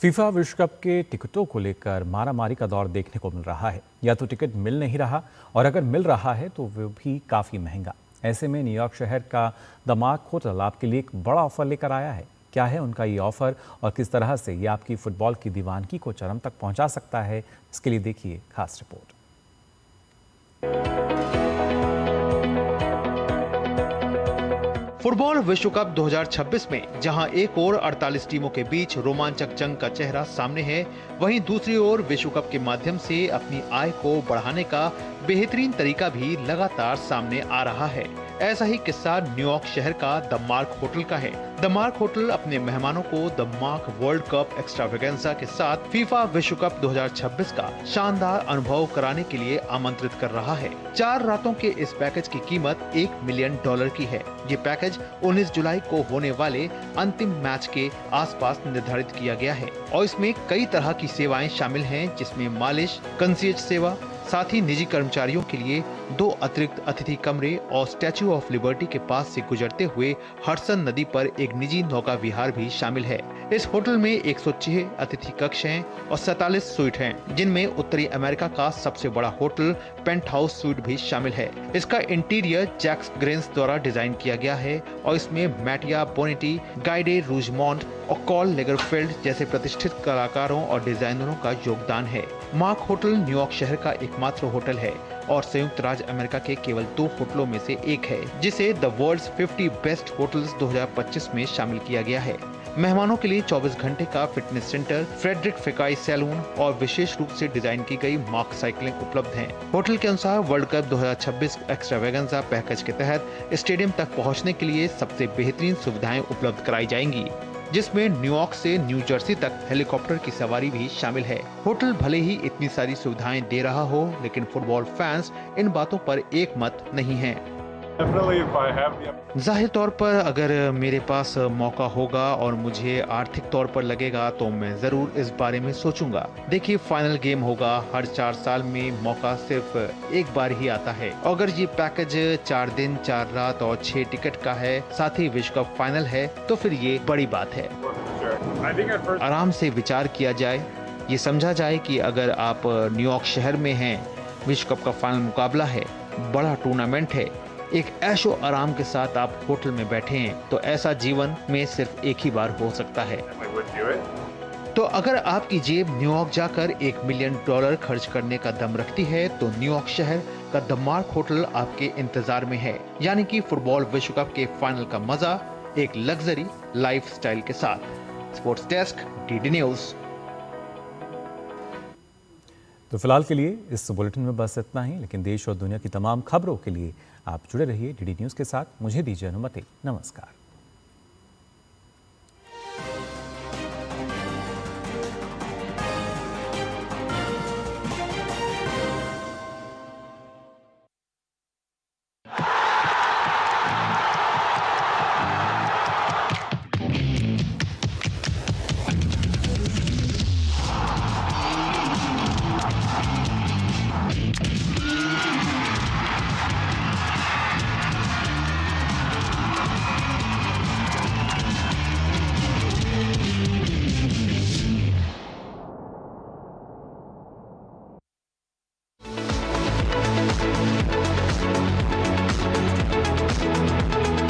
फीफा विश्व कप के टिकटों को लेकर मारामारी का दौर देखने को मिल रहा है। या तो टिकट मिल नहीं रहा और अगर मिल रहा है तो वो भी काफ़ी महंगा। ऐसे में न्यूयॉर्क शहर का द मार्क होटल आपके लिए एक बड़ा ऑफर लेकर आया है। क्या है उनका ये ऑफर और किस तरह से ये आपकी फुटबॉल की दीवानगी को चरम तक पहुंचा सकता है, इसके लिए देखिए खास रिपोर्ट। फुटबॉल विश्व कप 2026 में जहां एक ओर 48 टीमों के बीच रोमांचक जंग का चेहरा सामने है, वहीं दूसरी ओर विश्व कप के माध्यम से अपनी आय को बढ़ाने का बेहतरीन तरीका भी लगातार सामने आ रहा है। ऐसा ही किस्सा न्यूयॉर्क शहर का द मार्क होटल का है। द मार्क होटल अपने मेहमानों को the mark world cup extravaganza के साथ फीफा विश्व कप 2026 का शानदार अनुभव कराने के लिए आमंत्रित कर रहा है। 4 रातों के इस पैकेज की कीमत $1 मिलियन की है। ये पैकेज 19 जुलाई को होने वाले अंतिम मैच के आसपास निर्धारित किया गया है और इसमें कई तरह की सेवाएं शामिल हैं, जिसमें मालिश, कंसीयज सेवा, साथ ही निजी कर्मचारियों के लिए 2 अतिरिक्त अतिथि कमरे और स्टैच्यू ऑफ लिबर्टी के पास से गुजरते हुए हडसन नदी पर एक निजी नौका विहार भी शामिल है। इस होटल में 106 अतिथि कक्ष हैं और 47 स्वीट हैं, जिनमें उत्तरी अमेरिका का सबसे बड़ा होटल पेंट हाउस स्वीट भी शामिल है। इसका इंटीरियर जैक्स ग्रेन्स द्वारा डिजाइन किया गया है और इसमें मैटिया बोनेटी, गाइडे रूजमॉन्ट और कॉल लेगरफील्ड जैसे प्रतिष्ठित कलाकारों और डिजाइनरों का योगदान है। मार्क होटल न्यूयॉर्क शहर का एकमात्र होटल है और संयुक्त राज्य अमेरिका के केवल 2 होटलों में से एक है, जिसे द वर्ल्ड्स 50 बेस्ट होटल्स 2025 में शामिल किया गया है। मेहमानों के लिए 24 घंटे का फिटनेस सेंटर, फ्रेडरिक फेकाई सैलून और विशेष रूप से डिजाइन की गई मार्क साइकिलिंग उपलब्ध है। होटल के अनुसार वर्ल्ड कप 2026 एक्स्ट्रावेगेंजा पैकेज के तहत स्टेडियम तक पहुंचने के लिए सबसे बेहतरीन सुविधाएं उपलब्ध कराई जाएंगी, जिसमें न्यूयॉर्क से न्यू जर्सी तक हेलीकॉप्टर की सवारी भी शामिल है। होटल भले ही इतनी सारी सुविधाएं दे रहा हो, लेकिन फुटबॉल फैंस इन बातों पर एक मत नहीं है। जाहिर तौर पर अगर मेरे पास मौका होगा और मुझे आर्थिक तौर पर लगेगा तो मैं जरूर इस बारे में सोचूंगा। देखिए, फाइनल गेम होगा, हर 4 साल में मौका सिर्फ एक बार ही आता है। अगर ये पैकेज 4 दिन 4 रात और 6 टिकट का है, साथ ही विश्व कप फाइनल है, तो फिर ये बड़ी बात है। आराम से विचार किया जाए, ये समझा जाए कि अगर आप न्यूयॉर्क शहर में हैं, विश्व कप का फाइनल मुकाबला है, बड़ा टूर्नामेंट है, एक ऐशो आराम के साथ आप होटल में बैठे हैं, तो ऐसा जीवन में सिर्फ एक ही बार हो सकता है। तो अगर आपकी जेब न्यूयॉर्क जाकर $1 मिलियन खर्च करने का दम रखती है, तो न्यूयॉर्क शहर का द मार्क होटल आपके इंतजार में है। यानी कि फुटबॉल विश्व कप के फाइनल का मजा एक लग्जरी लाइफस्टाइल के साथ। Sports desk, DD news. तो फिलहाल के लिए इस बुलेटिन में बस इतना ही, लेकिन देश और दुनिया की तमाम खबरों के लिए आप जुड़े रहिए डीडी न्यूज के साथ। मुझे दीजिए अनुमति। नमस्कार।